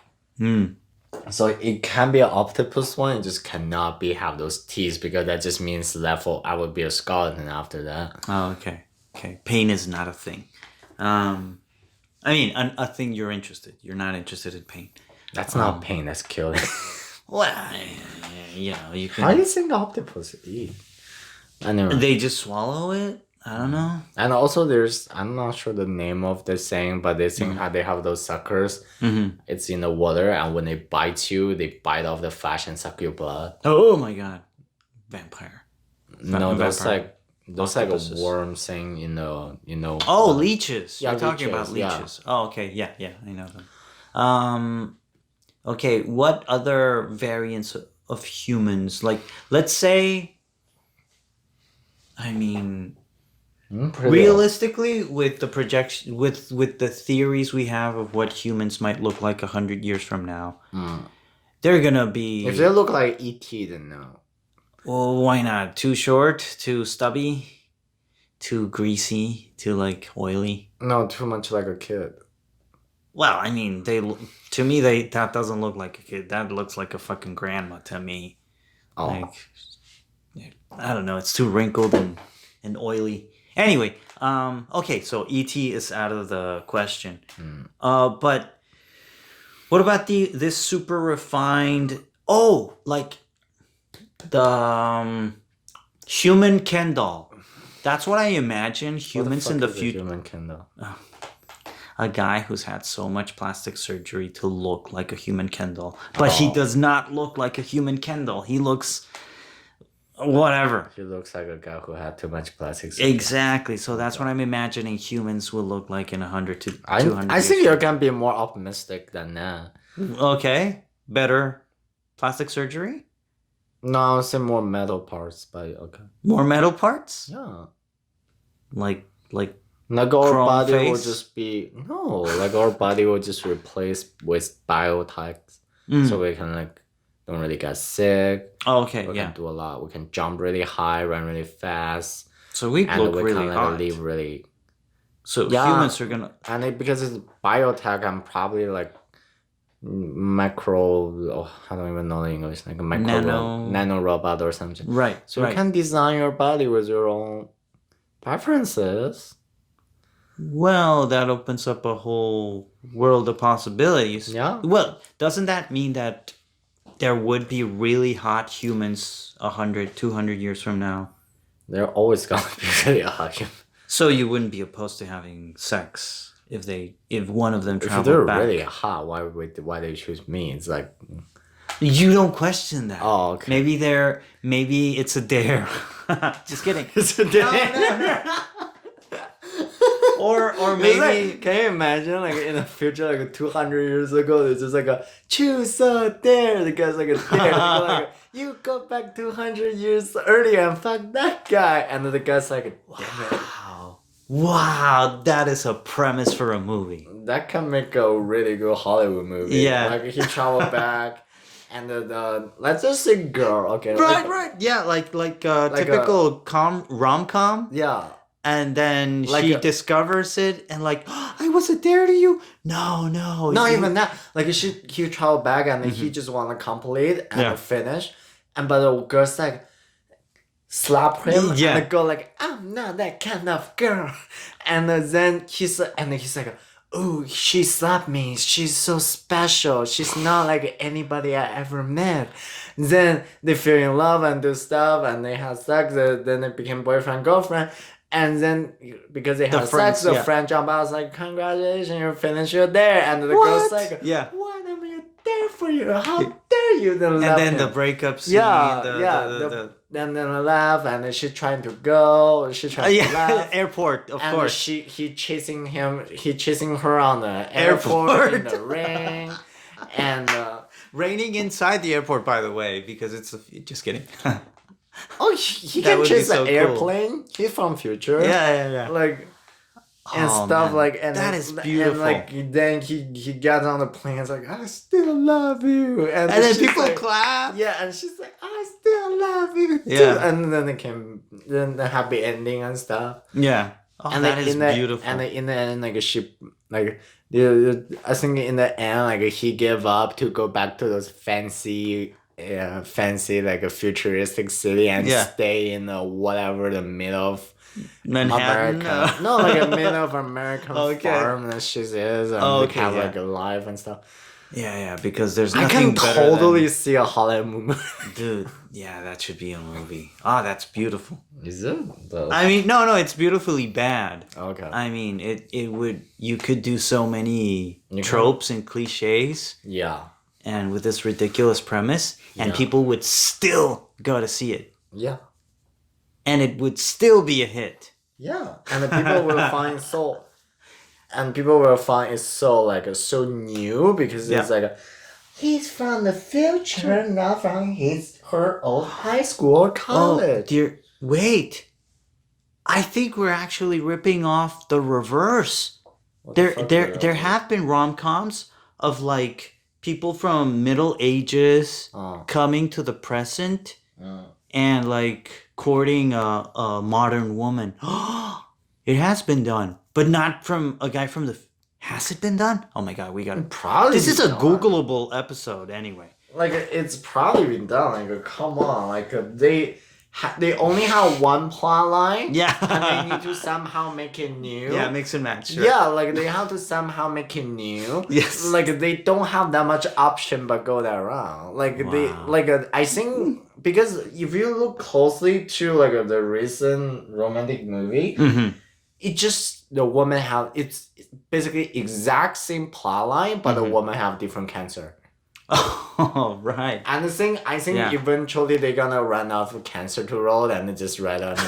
So it can be an octopus one. It just cannot have those teeth, because that just means level. I would be a skeleton after that. Oh, okay. Pain is not a thing. A thing you're interested. You're not interested in pain. That's not pain. That's killing. Well, you can. How do you think octopus eat? Anyway. They just swallow it. I don't know. And also, I'm not sure the name of the thing, but they think how they have those suckers. Mm-hmm. It's in the water, and when they bite you, they bite off the flesh and suck your blood. Oh my god, vampire. No, that's vampire. Those like a worm thing, Oh, leeches. Yeah, You're talking about leeches, leeches. Yeah. Oh, okay. Yeah, I know them. Okay, what other variants of humans? Like, let's say, realistically, with the projection, with the theories we have of what humans might look like 100 years from now, they're gonna be. If they look like ET, then no. Well, why not? Too short, too stubby, too greasy, too oily. No, too much like a kid. Well, to me, that doesn't look like a kid. That looks like a fucking grandma to me. Oh. I don't know. It's too wrinkled and oily. Anyway, okay, so E.T. is out of the question. But what about this super refined? Oh, the human Ken doll. That's what I imagine humans in the future. Human Ken doll. A guy who's had so much plastic surgery to look like a human Ken doll, but he does not look like a human Ken doll. He looks whatever. He looks like a guy who had too much plastic surgery. Exactly. So that's what I'm imagining humans will look like in 100 to 200 I think you can be more optimistic than that. Okay. Better plastic surgery? No, I would say more metal parts, but okay. More metal parts? Yeah. Like Like our chrome body will face? just be no, like our body will just replace with biotypes, so we can like don't really get sick. Oh, okay, We yeah. can do a lot. We can jump really high, run really fast, So we and look we really can like hot. live really. So Yeah, humans are gonna and because it's biotech, I'm probably like micro. Oh, I don't even know the English. Like a nano robot or something. Right. So you can design your body with your own preferences. Well, that opens up a whole world of possibilities. Yeah. Well, doesn't that mean that there would be really hot humans 100, 200 years from now? They're always gonna be really hot. So you wouldn't be opposed to having sex if one of them If traveled they're back. really hot, why they choose me? It's like, You don't question that. oh, okay. Maybe it's a dare. Just kidding. It's a day. Or maybe can you imagine like in the future, like 200 years ago, there's just like a choose a dare. The guy's like a dare. Like, you go back 200 years earlier and fuck that guy, and then the guy's like, damn it. Wow, that is a premise for a movie. That can make a really good Hollywood movie. Yeah. Like he traveled back, and the let's just say girl. Okay. Right. Yeah, like typical rom-com. Yeah. And then Like she discovers it and like, oh, I was a dare to you. No. Not even that. Like he traveled back and he just want to complete and finish, and but the girl's like slap him and the girl like, I'm not that kind of girl, and then he's like, oh, she slapped me. She's so special. She's not like anybody I ever met. Then they fell in love and do stuff and they have sex. Then they became boyfriend girlfriend. And then because they had sex, the friend jumped out. I was like, congratulations, you finished your dare. And the girl's like, what am I there for you? How dare you? Then the breakup scene. Then they laugh and then she's trying to go. She's trying to laugh. Airport, of course. He chasing her on the airport in the rain. And raining inside the airport, by the way, because it's just kidding. Oh, he can chase an airplane. He's from future. Yeah. Like and stuff, man. Like, and that is beautiful. And like then he gets on the plane. It's like, I still love you, and then people like, clap. Yeah, and she's like, I still love you too. Yeah, and then the happy ending and stuff. Yeah, and that is beautiful. And in the end, like she like. I think in the end, like he gave up to go back to those fancy like a futuristic city and stay in the middle of Manhattan. America. No, like a middle of American farm that she is, and have like a life and stuff. Yeah, because there's nothing I can better totally see a Hollywood movie. Dude, yeah, that should be a movie. That's beautiful. Is it? I mean, no, it's beautifully bad. Okay. I mean, you could do so many tropes and cliches. Yeah. And with this ridiculous premise, and people would still go to see it. Yeah. And it would still be a hit. Yeah. And the people will find it's so new because it's like he's from the future, not from her old high school or college. Oh, dear, wait. I think we're actually ripping off the reverse. There have been rom-coms of like people from Middle Ages coming to the present and like courting a modern woman. It has been done, but not from a guy from the. Has it been done? Oh my god, we got it. Probably. This is a Googleable episode anyway. Like it's probably been done. Like come on, like they only have one plot line. Yeah. And they need to somehow make it new. Yeah, mix and match. Sure. Yeah, like they have to somehow make it new. Yes. Like they don't have that much option but go that route. Like I think because if you look closely to like the recent romantic movie, it just the woman it's basically exact same plot line, but the woman have different cancer. Oh, right. And I think eventually they're gonna run out of cancer to roll and just write out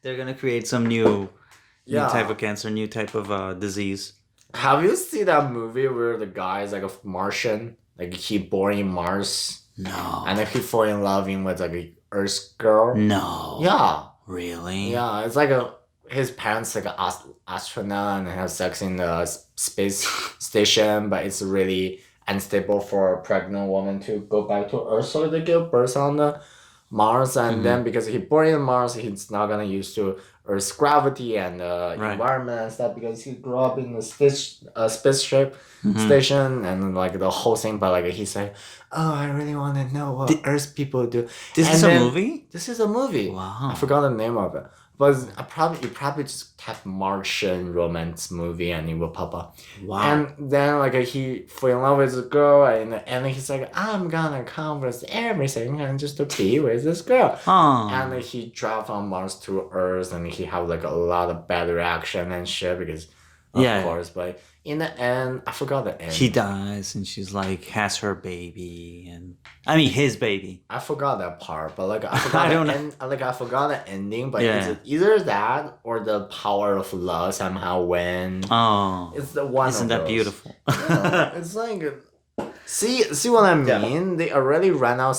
They're gonna create some new type of cancer, new type of disease. Have you seen that movie where the guy is like a Martian? Like he born in Mars No. and then he fall in love with like a Earth girl? No. Yeah. Really? Yeah, it's like his parents like an astronaut and have sex in the space station, but it's really unstable for a pregnant woman to go back to Earth, so they give birth on the Mars, and then because he born in Mars, he's not gonna used to Earth's gravity and Right. environment and stuff because he grew up in the spaceship Mhm. station and like the whole thing. But like he's like, oh, I really want to know what Earth people do. This And is a then- movie? This is a movie. Wow. I forgot the name of it. But you probably just type Martian romance movie and it will pop up. Wow. And then like he fell in love with a girl and he's like, I'm gonna converse everything and just to be with this girl. Oh. And he dropped from Mars to Earth and he have like a lot of bad reaction and shit because of course, but in the end, I forgot the end. He dies and she's like has her baby and I mean his baby. I forgot that part, but like I forgot I forgot the ending, but it's either that or the power of love somehow win. Oh. It's the one. Isn't that beautiful? Yeah, it's like see what I mean? Yeah. They already ran out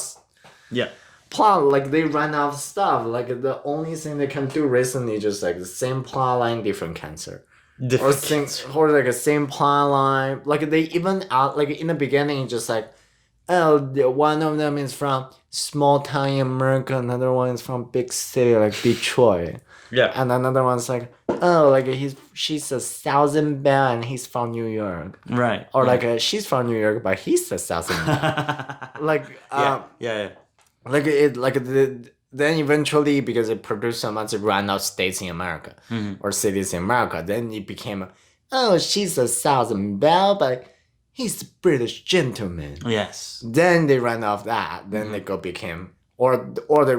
plot, like they ran out of stuff. Like the only thing they can do recently just like the same plot line, different cancer. Or like the same plot line. Like they even out like in the beginning just like one of them is from small town in America, another one is from big city like Detroit. Yeah. And another one's like, oh, like she's a Thousand Belle and he's from New York. Right. Or like she's from New York but he's a Thousand Belle. Like yeah. Like then eventually because it produced so much, it ran out states in America or cities in America. Then it became, oh, she's a Thousand Belle, but he's a British gentleman. Yes. Then they ran off that. Then they became or they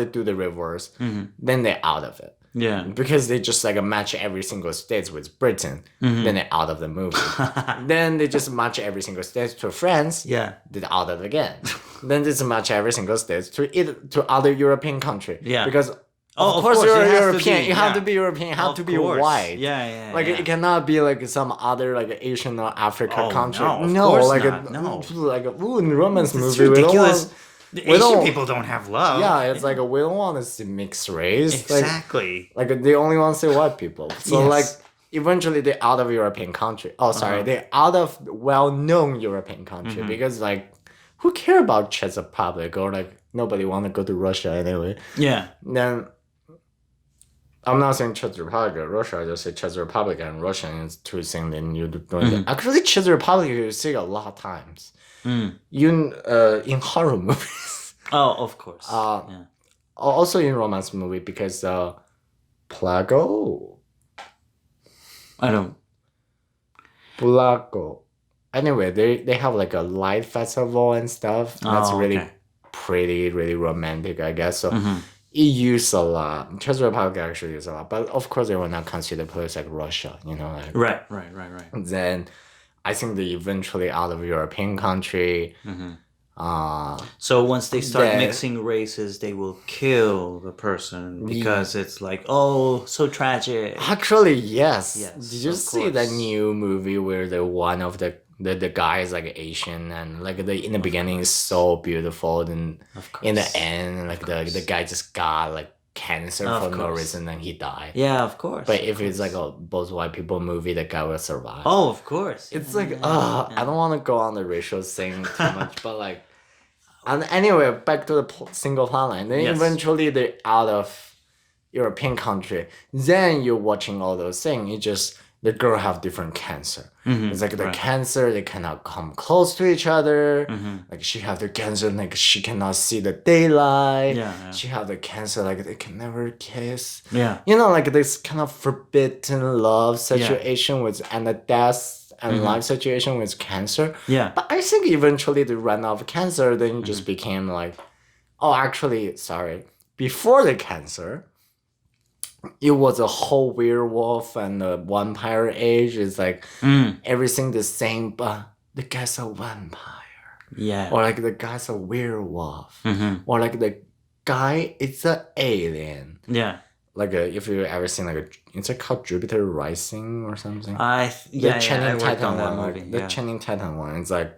do the reverse. Then they're out of it. Yeah. Because they just like match every single state with Britain. Then they're out of the movie. Then they just match every single state to France. Yeah. They're out of it again. Then they just match every single state to other European country. Yeah. Because of course you're European. You have to be European. You have to be white. Yeah. Like it cannot be like some other like Asian or African country. No, of course like not. like in romance It's movie. ridiculous. Asian people don't have love. Yeah, it's like we don't want to see mixed race. Exactly. Like they only want to see white people. So Yes. like eventually they're out of European country. Oh, sorry, they're out of well-known European country because like who care about Czech Republic or like nobody want to go to Russia anyway. Yeah. Then I'm not saying Czech Republic or Russia. I just say Czech Republic and Russian is two things. Then you doing actually Czech Republic you see a lot of times. In horror movies. Oh, of course. Also in romance movie because Plago. I don't. Plago. Anyway, they have like a light festival and stuff. That's really pretty, really romantic, I guess. So it used a lot. Czech Republic actually used a lot, but of course they will not consider place like Russia. You know, like Right. then I think they eventually out of European country. So once they start mixing races, they will kill the person because it's like, oh, so tragic. Actually, yes. Did you of see that course. new movie where the one of the guy is like Asian and like in the beginning is so beautiful and in the end like the guy just got like cancer for no reason and he died. Yeah, of course. But if it's like a both white people movie, the guy will survive. Oh, of course. It's like I don't want to go on the racial thing too much, but like, and anyway, back to the single plot line. Then eventually they're out of European country. Then you're watching all those things. It just the girl have different cancer. It's like the cancer they cannot come close to each other. Like she have the cancer like she cannot see the daylight. She have the cancer like they can never kiss. Yeah. You know, like this kind of forbidden love situation with and the death and life situation with cancer. Yeah. But I think eventually they ran out of cancer, then it just became like, oh, actually, sorry. Before the cancer, it was a whole werewolf and the vampire age. It's like everything the same, but the guy's a vampire. Yeah. Or like the guy's a werewolf. Or like the guy, it's an alien. Yeah. like if you ever seen like it's like called Jupiter Rising or something. I Channing worked on Tatum that one, movie. like the Channing Tatum one. It's like,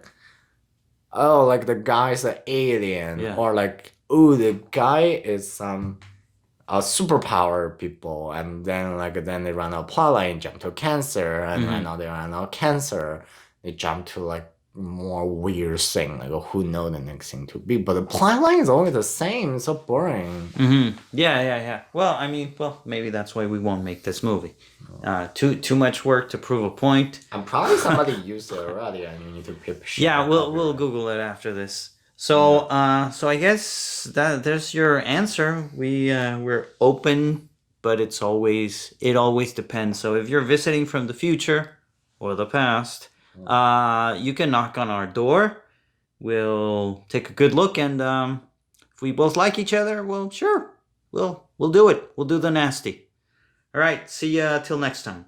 oh, like the guy's an alien, Yeah. or like, oh, the guy is some superpower people, and then they run out plotline, jump to cancer, and right now they run out cancer. They jump to like more weird thing, like who know the next thing to be. But the plotline is always the same. It's so boring. Yeah. Well, I mean, maybe that's why we won't make this movie. Too much work to prove a point. And probably somebody used it already, and you need to pay. Yeah, we'll Google it after this. So so I guess that there's your answer. We're open, but it always depends. So if you're visiting from the future or the past, you can knock on our door. We'll take a good look, and if we both like each other, well, sure, we'll do it. We'll do the nasty. All right, see ya till next time.